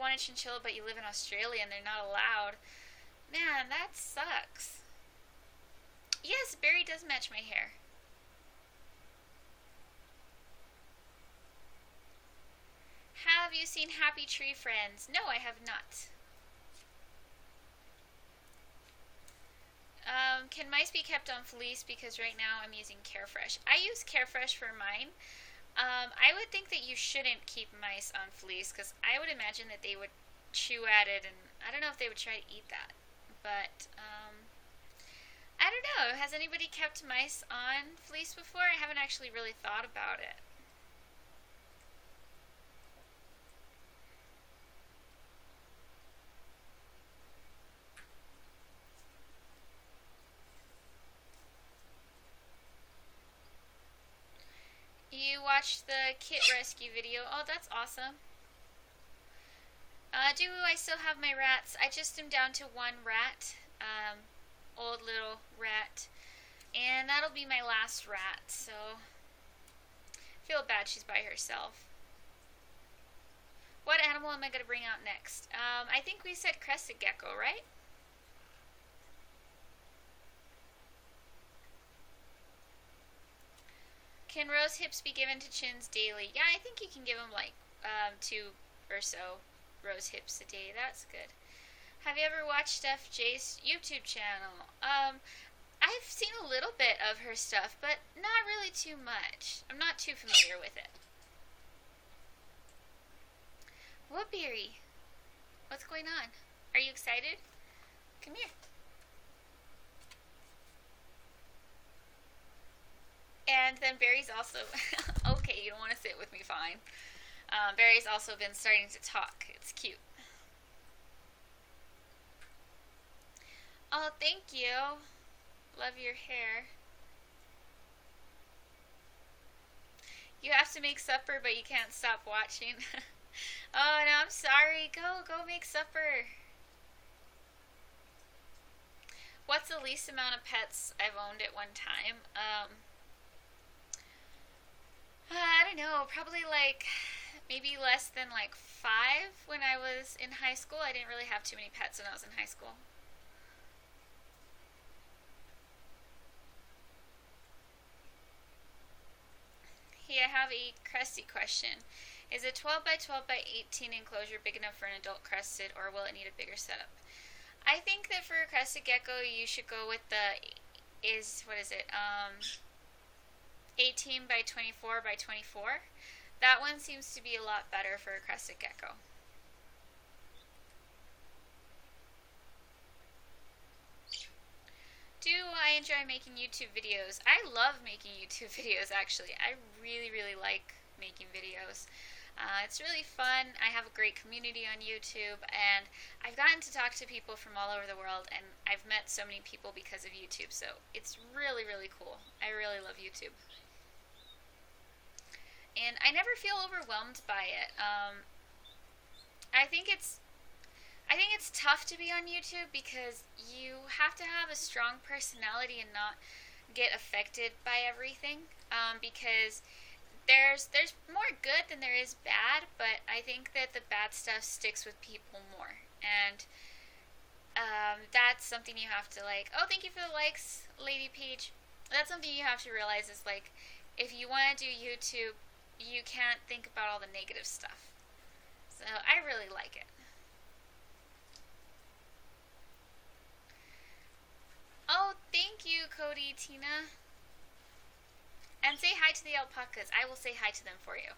want a chinchilla but you live in Australia and they're not allowed. Man, that sucks. Yes, Barry does match my hair. Have you seen Happy Tree Friends? No, I have not. Can mice be kept on fleece? Because right now I'm using Carefresh. I use Carefresh for mine. I would think that you shouldn't keep mice on fleece because I would imagine that they would chew at it, and I don't know if they would try to eat that. But I don't know. Has anybody kept mice on fleece before? I haven't actually really thought about it. You watched the kit rescue video. Oh, that's awesome. Do I still have my rats? I just am down to one rat. Old little rat. And that'll be my last rat, so I feel bad she's by herself. What animal am I going to bring out next? I think we said crested gecko, right? Can rose hips be given to chins daily? Yeah, I think you can give them like 2 or so rose hips a day. That's good. Have you ever watched FJ's YouTube channel? I've seen a little bit of her stuff, but not really too much. I'm not too familiar with it. Woodberry, what's going on? Are you excited? Come here. And then Barry's also, okay, you don't want to sit with me, fine. Barry's also been starting to talk. It's cute. Oh, thank you. Love your hair. You have to make supper, but you can't stop watching. Oh, no, I'm sorry. Go make supper. What's the least amount of pets I've owned at one time? I don't know, probably like maybe less than like 5 when I was in high school. I didn't really have too many pets when I was in high school. Here, I have a cresty question. Is a 12 by 12 by 18 enclosure big enough for an adult crested, or will it need a bigger setup? I think that for a crested gecko, you should go with the, what is it, 18 by 24 by 24. That one seems to be a lot better for a crested gecko. Do I enjoy making YouTube videos? I love making YouTube videos, actually. I really, really like making videos. It's really fun. I have a great community on YouTube, and I've gotten to talk to people from all over the world, and I've met so many people because of YouTube, so it's really, really cool. I really love YouTube. And I never feel overwhelmed by it. I think it's tough to be on YouTube because you have to have a strong personality and not get affected by everything. Because there's more good than there is bad, but I think that the bad stuff sticks with people more. And that's something you have to like. Oh, thank you for the likes, Lady Peach. That's something you have to realize is like, if you want to do YouTube, you can't think about all the negative stuff. So I really like it. Oh, thank you, Cody, Tina. And say hi to the alpacas. I will say hi to them for you.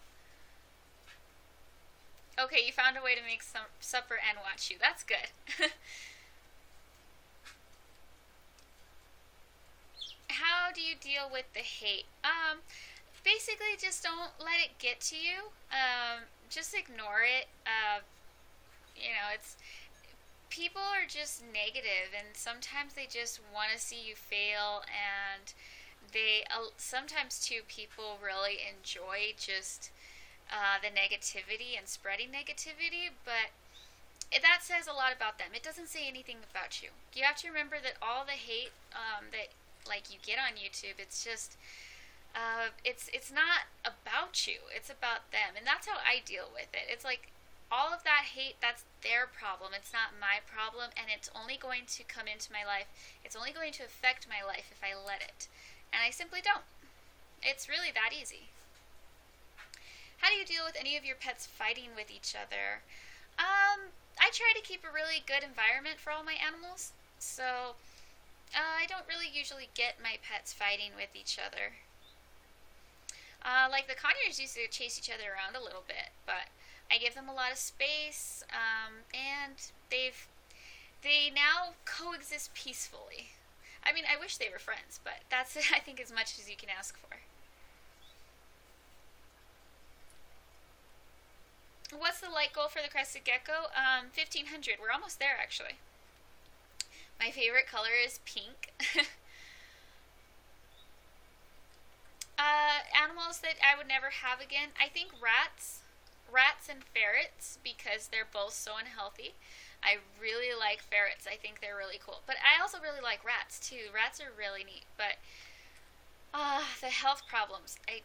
Okay, you found a way to make some supper and watch you. That's good. How do you deal with the hate? Basically, just don't let it get to you. Just ignore it. It's people are just negative, and sometimes they just want to see you fail, and sometimes too people really enjoy just the negativity and spreading negativity, but that says a lot about them. It doesn't say anything about you. You have to remember that all the hate that like you get on YouTube, it's just it's not about you. It's about them, and that's how I deal with it. It's like all of that hate, that's their problem. It's not my problem, and it's only going to come into my life. It's only going to affect my life if I let it. And I simply don't. It's really that easy. How do you deal with any of your pets fighting with each other? I try to keep a really good environment for all my animals, so I don't really usually get my pets fighting with each other. Like the conures used to chase each other around a little bit, but I give them a lot of space, and they now coexist peacefully. I mean, I wish they were friends, but that's I think as much as you can ask for. What's the light goal for the crested gecko? 1500. We're almost there, actually. My favorite color is pink. Animals that I would never have again. I think rats. Rats and ferrets, because they're both so unhealthy. I really like ferrets. I think they're really cool. But I also really like rats, too. Rats are really neat. But the health problems. I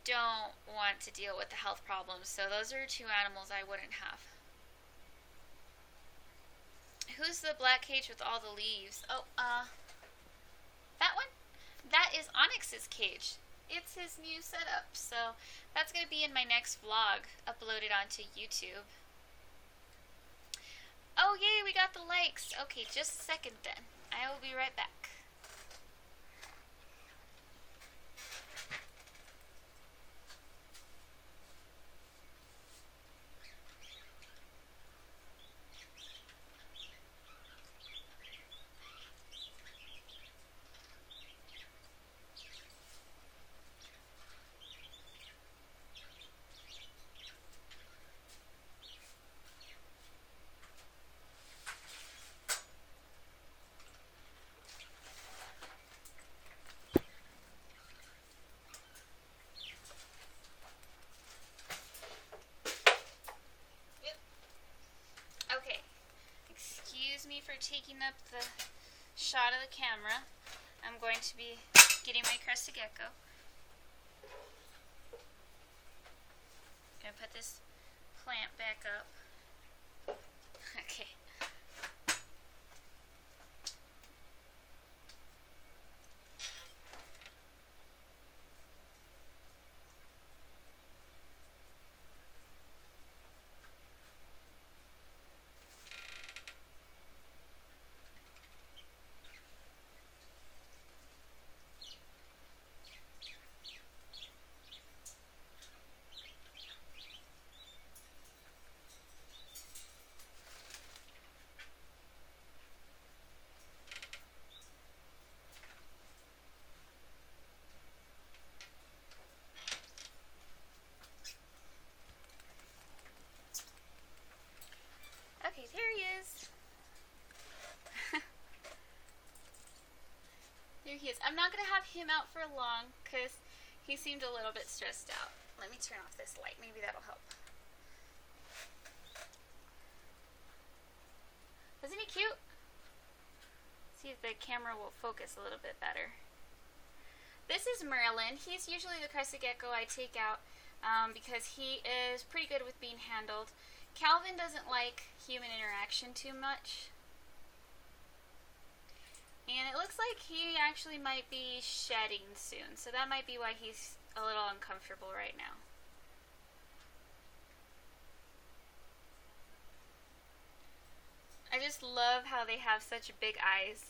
don't want to deal with the health problems. So those are two animals I wouldn't have. Who's the black cage with all the leaves? Oh, that one? That is Onyx's cage. It's his new setup, so that's going to be in my next vlog, uploaded onto YouTube. Oh, yay, we got the likes. Okay, just a second then. I will be right back. Okay, excuse me for taking up the shot of the camera. I'm going to be getting my crested gecko. Gonna put this plant back up. Okay. Okay, there he is. There he is. I'm not going to have him out for long because he seemed a little bit stressed out. Let me turn off this light. Maybe that'll help. Isn't he cute? See if the camera will focus a little bit better. This is Merlin. He's usually the crested gecko I take out because he is pretty good with being handled. Calvin doesn't like human interaction too much. And it looks like he actually might be shedding soon, so that might be why he's a little uncomfortable right now. I just love how they have such big eyes.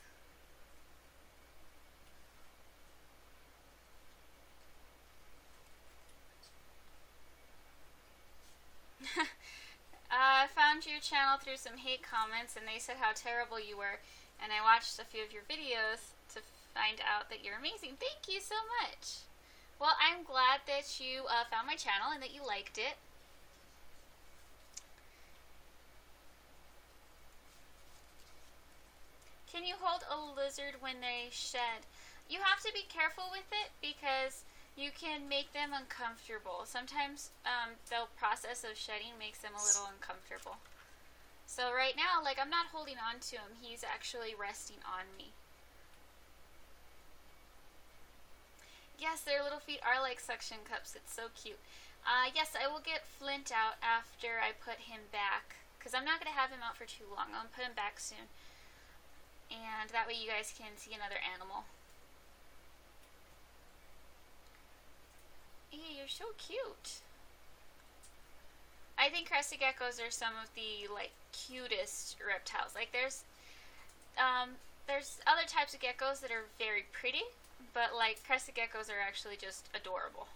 I found your channel through some hate comments, and they said how terrible you were, and I watched a few of your videos to find out that you're amazing. Thank you so much. Well, I'm glad that you found my channel and that you liked it. Can you hold a lizard when they shed? You have to be careful with it because you can make them uncomfortable. Sometimes the process of shedding makes them a little uncomfortable. So right now, like, I'm not holding on to him. He's actually resting on me. Yes, their little feet are like suction cups. It's so cute. Yes, I will get Flint out after I put him back, because I'm not going to have him out for too long. I'll put him back soon. And that way you guys can see another animal. Hey, you're so cute. I think crested geckos are some of the, like, cutest reptiles. Like, there's other types of geckos that are very pretty, but, like, crested geckos are actually just adorable.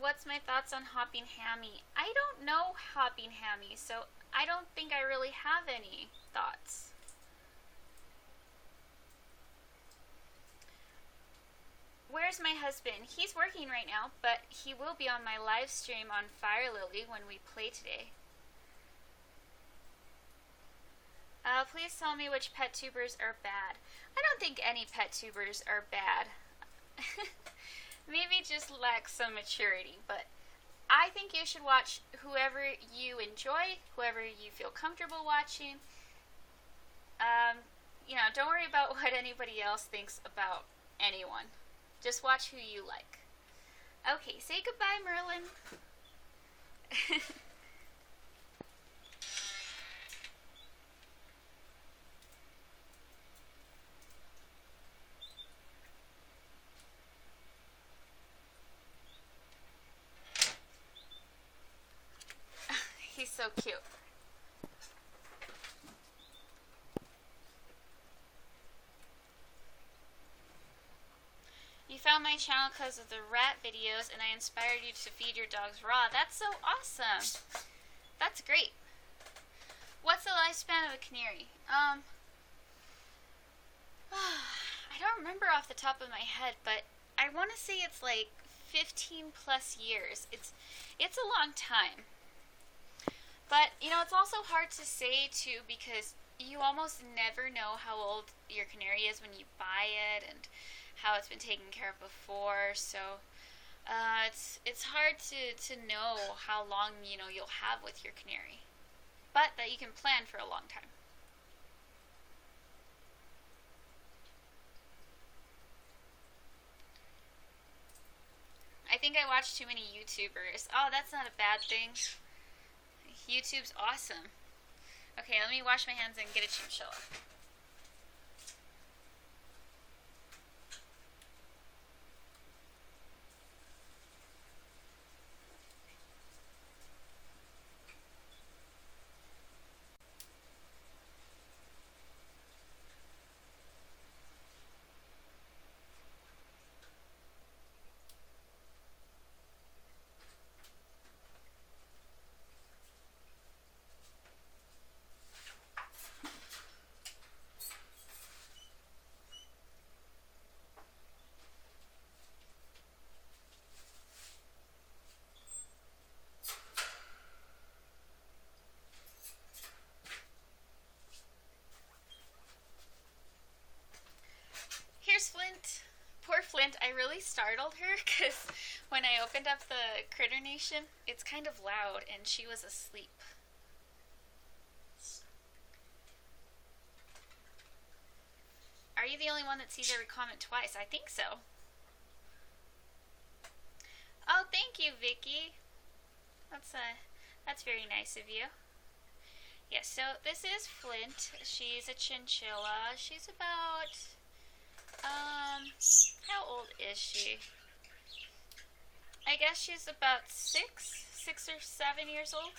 What's my thoughts on Hopping Hammy? I don't know Hopping Hammy, so I don't think I really have any thoughts. Where's my husband? He's working right now, but he will be on my live stream on Fire Lily when we play today. Please tell me which pet tubers are bad. I don't think any pet tubers are bad. Maybe just lack some maturity, but I think you should watch whoever you enjoy, whoever you feel comfortable watching. Don't worry about what anybody else thinks about anyone. Just watch who you like. Okay, say goodbye, Merlin. He's so cute. You found my channel because of the rat videos and I inspired you to feed your dogs raw. That's so awesome. That's great. What's the lifespan of a canary? I don't remember off the top of my head, but I want to say it's like 15 plus years. It's a long time. But, it's also hard to say, too, because you almost never know how old your canary is when you buy it and how it's been taken care of before. So, it's hard to know how long, you'll have with your canary. But that you can plan for a long time. I think I watch too many YouTubers. Oh, that's not a bad thing. YouTube's awesome. Okay, let me wash my hands and get a chinchilla. Flint. Poor Flint. I really startled her because when I opened up the Critter Nation, it's kind of loud and she was asleep. Are you the only one that sees every comment twice? I think so. Oh, thank you, Vicky. That's very nice of you. Yes, so this is Flint. She's a chinchilla. She's about how old is she? I guess she's about 6 or 7 years old.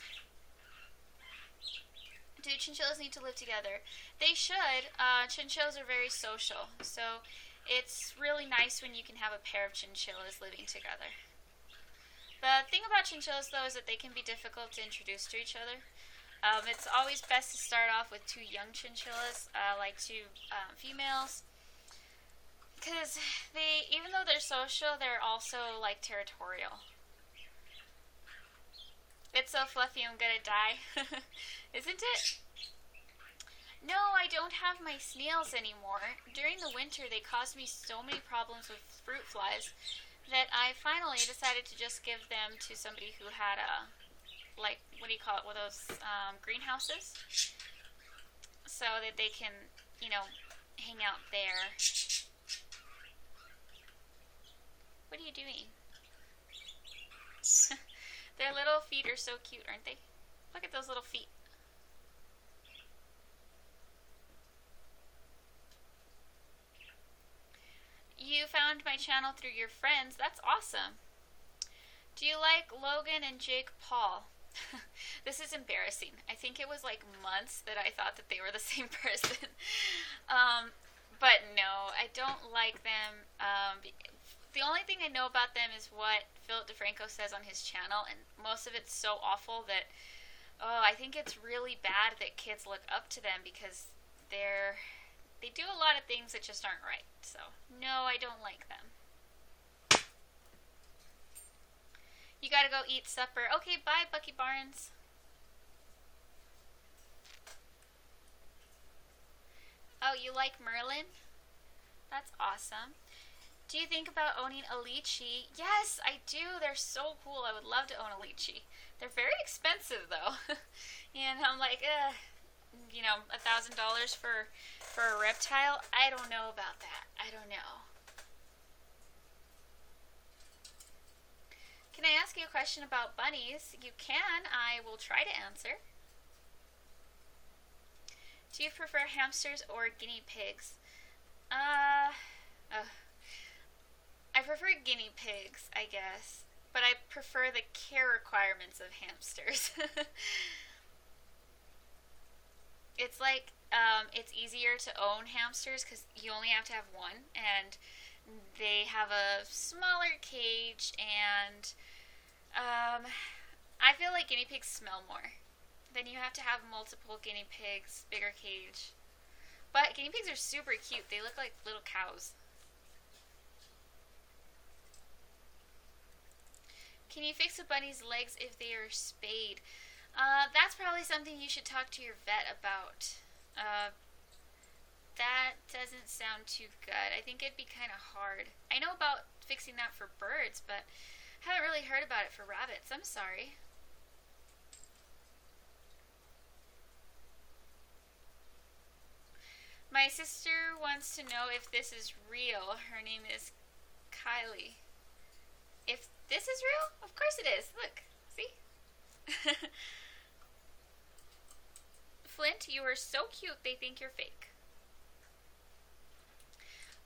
Do chinchillas need to live together? They should. Chinchillas are very social, so it's really nice when you can have a pair of chinchillas living together. The thing about chinchillas, though, is that they can be difficult to introduce to each other. It's always best to start off with 2 young chinchillas, like 2 females. Because even though they're social, they're also, like, territorial. It's so fluffy, I'm gonna die. Isn't it? No, I don't have my snails anymore. During the winter, they caused me so many problems with fruit flies that I finally decided to just give them to somebody who had like, what do you call it, with those greenhouses, so that they can, you know, hang out there. What are you doing? Their little feet are so cute, aren't they? Look at those little feet. You found my channel through your friends. That's awesome. Do you like Logan and Jake Paul? This is embarrassing. I think it was like months that I thought that they were the same person. But no, I don't like them. The only thing I know about them is what Philip DeFranco says on his channel, and most of it's so awful that, oh, I think it's really bad that kids look up to them because they do a lot of things that just aren't right. So, no, I don't like them. You gotta go eat supper. Okay, bye, Bucky Barnes. Oh, you like Merlin? That's awesome. Do you think about owning a lychee? Yes, I do. They're so cool. I would love to own a lychee. They're very expensive, though. And I'm like, you know, $1,000 for a reptile? I don't know about that. I don't know. Can I ask you a question about bunnies? You can. I will try to answer. Do you prefer hamsters or guinea pigs? I prefer guinea pigs, I guess. But I prefer the care requirements of hamsters. It's like, it's easier to own hamsters because you only have to have one, and they have a smaller cage, and I feel like guinea pigs smell more. Then you have to have multiple guinea pigs, bigger cage. But guinea pigs are super cute. They look like little cows. Can you fix a bunny's legs if they are spayed? That's probably something you should talk to your vet about. That doesn't sound too good. I think it'd be kind of hard. I know about fixing that for birds, but haven't really heard about it for rabbits. I'm sorry. My sister wants to know if this is real. Her name is Kylie. If this is real? Of course it is. Look. See? Flint, you are so cute they think you're fake.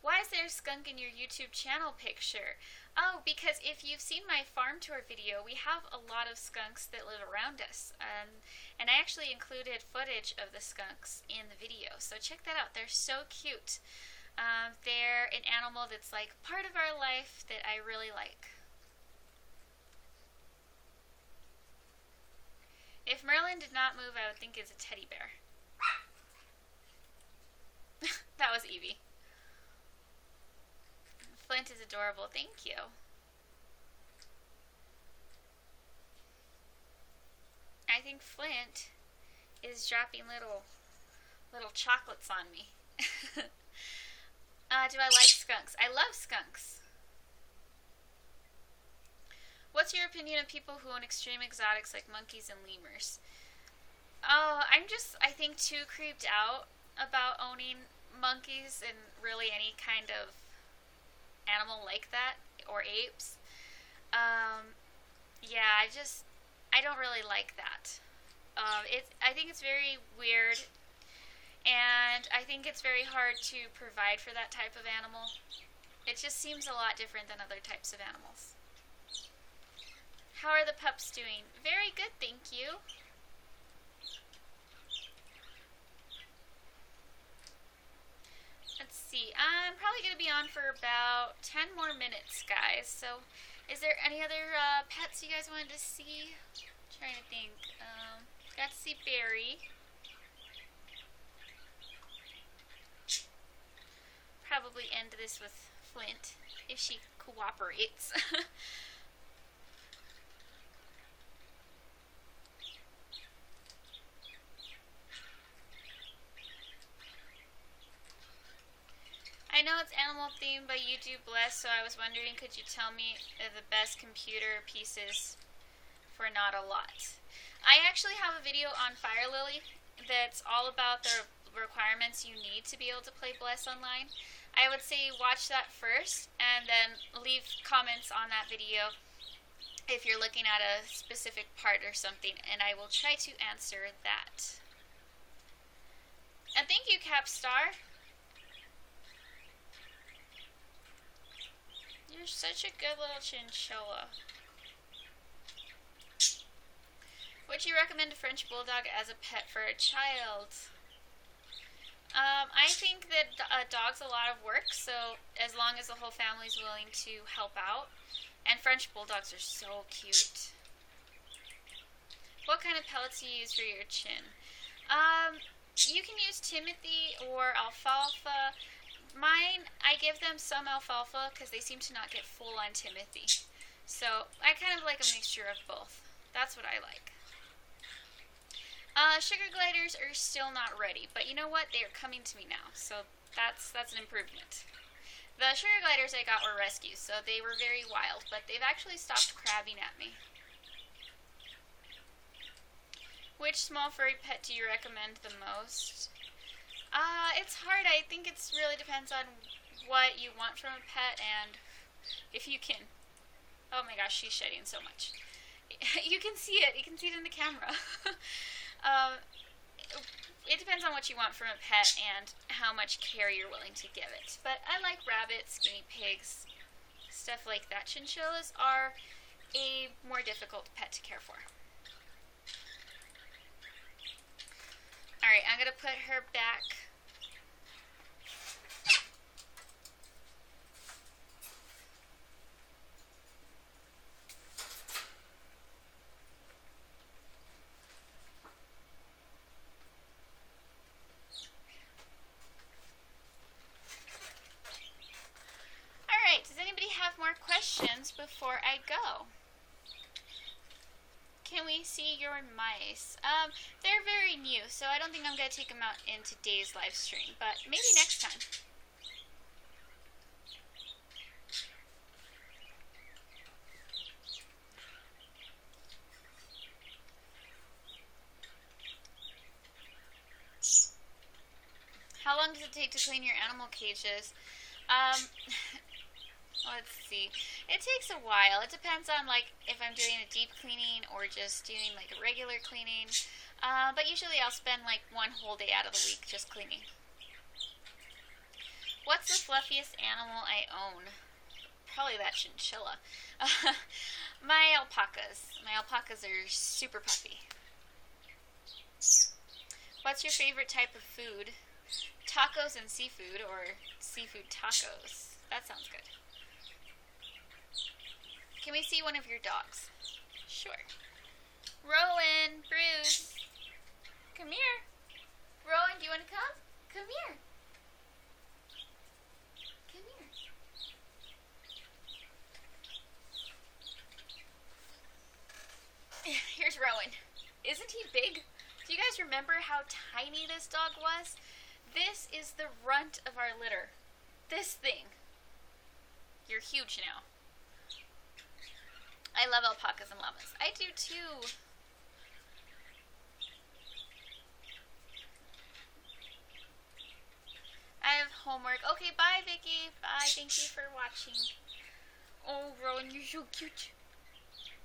Why is there a skunk in your YouTube channel picture? Oh, because if you've seen my farm tour video, we have a lot of skunks that live around us. And I actually included footage of the skunks in the video, so check that out. They're so cute. They're an animal that's like part of our life that I really like. If Merlin did not move, I would think it's a teddy bear. That was Evie. Flint is adorable. Thank you. I think Flint is dropping little chocolates on me. Do I like skunks? I love skunks. What's your opinion of people who own extreme exotics like monkeys and lemurs? Oh, I think too creeped out about owning monkeys and really any kind of animal like that, or apes. Yeah, I don't really like that. I think it's very weird, and I think it's very hard to provide for that type of animal. It just seems a lot different than other types of animals. How are the pups doing? Very good, thank you. Let's see. I'm probably going to be on for about 10 more minutes, guys. So, is there any other pets you guys wanted to see? I'm trying to think. Got to see Barry. Probably end this with Flint, if she cooperates. I know it's animal themed, but you do bless, so I was wondering, could you tell me the best computer pieces for not a lot. I actually have a video on Fire Lily that's all about the requirements you need to be able to play Bless online. I would say watch that first and then leave comments on that video if you're looking at a specific part or something, and I will try to answer that. And thank you, Capstar. You're such a good little chinchilla. Would you recommend a French Bulldog as a pet for a child? I think that a dog's a lot of work, so as long as the whole family's willing to help out. And French Bulldogs are so cute. What kind of pellets do you use for your chin? You can use Timothy or alfalfa. Mine, I give them some alfalfa because they seem to not get full on Timothy. So I kind of like a mixture of both. That's what I like. Sugar gliders are still not ready, but you know what? They are coming to me now, so that's an improvement. The sugar gliders I got were rescues, so they were very wild, but they've actually stopped crabbing at me. Which small furry pet do you recommend the most? It's hard. I think it really depends on what you want from a pet and if you can. Oh my gosh, she's shedding so much. You can see it. You can see it in the camera. It depends on what you want from a pet and how much care you're willing to give it. But I like rabbits, guinea pigs, stuff like that. Chinchillas are a more difficult pet to care for. Alright, I'm going to put her back. Does anybody have more questions before I go? Can we see your mice? They're very new, so I don't think I'm going to take them out in today's live stream, but maybe next time. How long does it take to clean your animal cages? Let's see. It takes a while. It depends on, like, if I'm doing a deep cleaning or just doing, like, a regular cleaning. But usually I'll spend, like, one whole day out of the week just cleaning. What's the fluffiest animal I own? Probably that chinchilla. My alpacas. My alpacas are super puffy. What's your favorite type of food? Tacos and seafood, or seafood tacos. That sounds good. Can we see one of your dogs? Sure. Rowan, Bruce, come here. Rowan, do you want to come? Come here. Come here. Here's Rowan. Isn't he big? Do you guys remember how tiny this dog was? This is the runt of our litter. This thing. You're huge now. I love alpacas and llamas. I do too. I have homework. Okay, bye, Vicky. Bye. Thank you for watching. Oh, Rowan, you're so cute.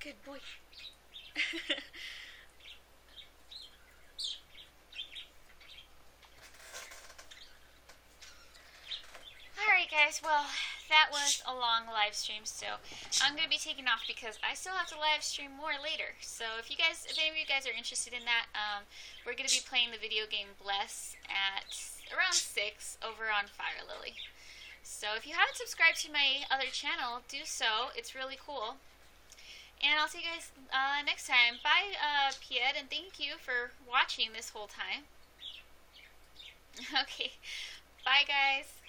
Good boy. Alright guys, well, that was a long live stream, so I'm going to be taking off because I still have to live stream more later. So if any of you guys are interested in that, we're going to be playing the video game Bless at around 6 over on Fire Lily. So if you haven't subscribed to my other channel, do so. It's really cool. And I'll see you guys next time. Bye, Pied, and thank you for watching this whole time. Okay, bye guys.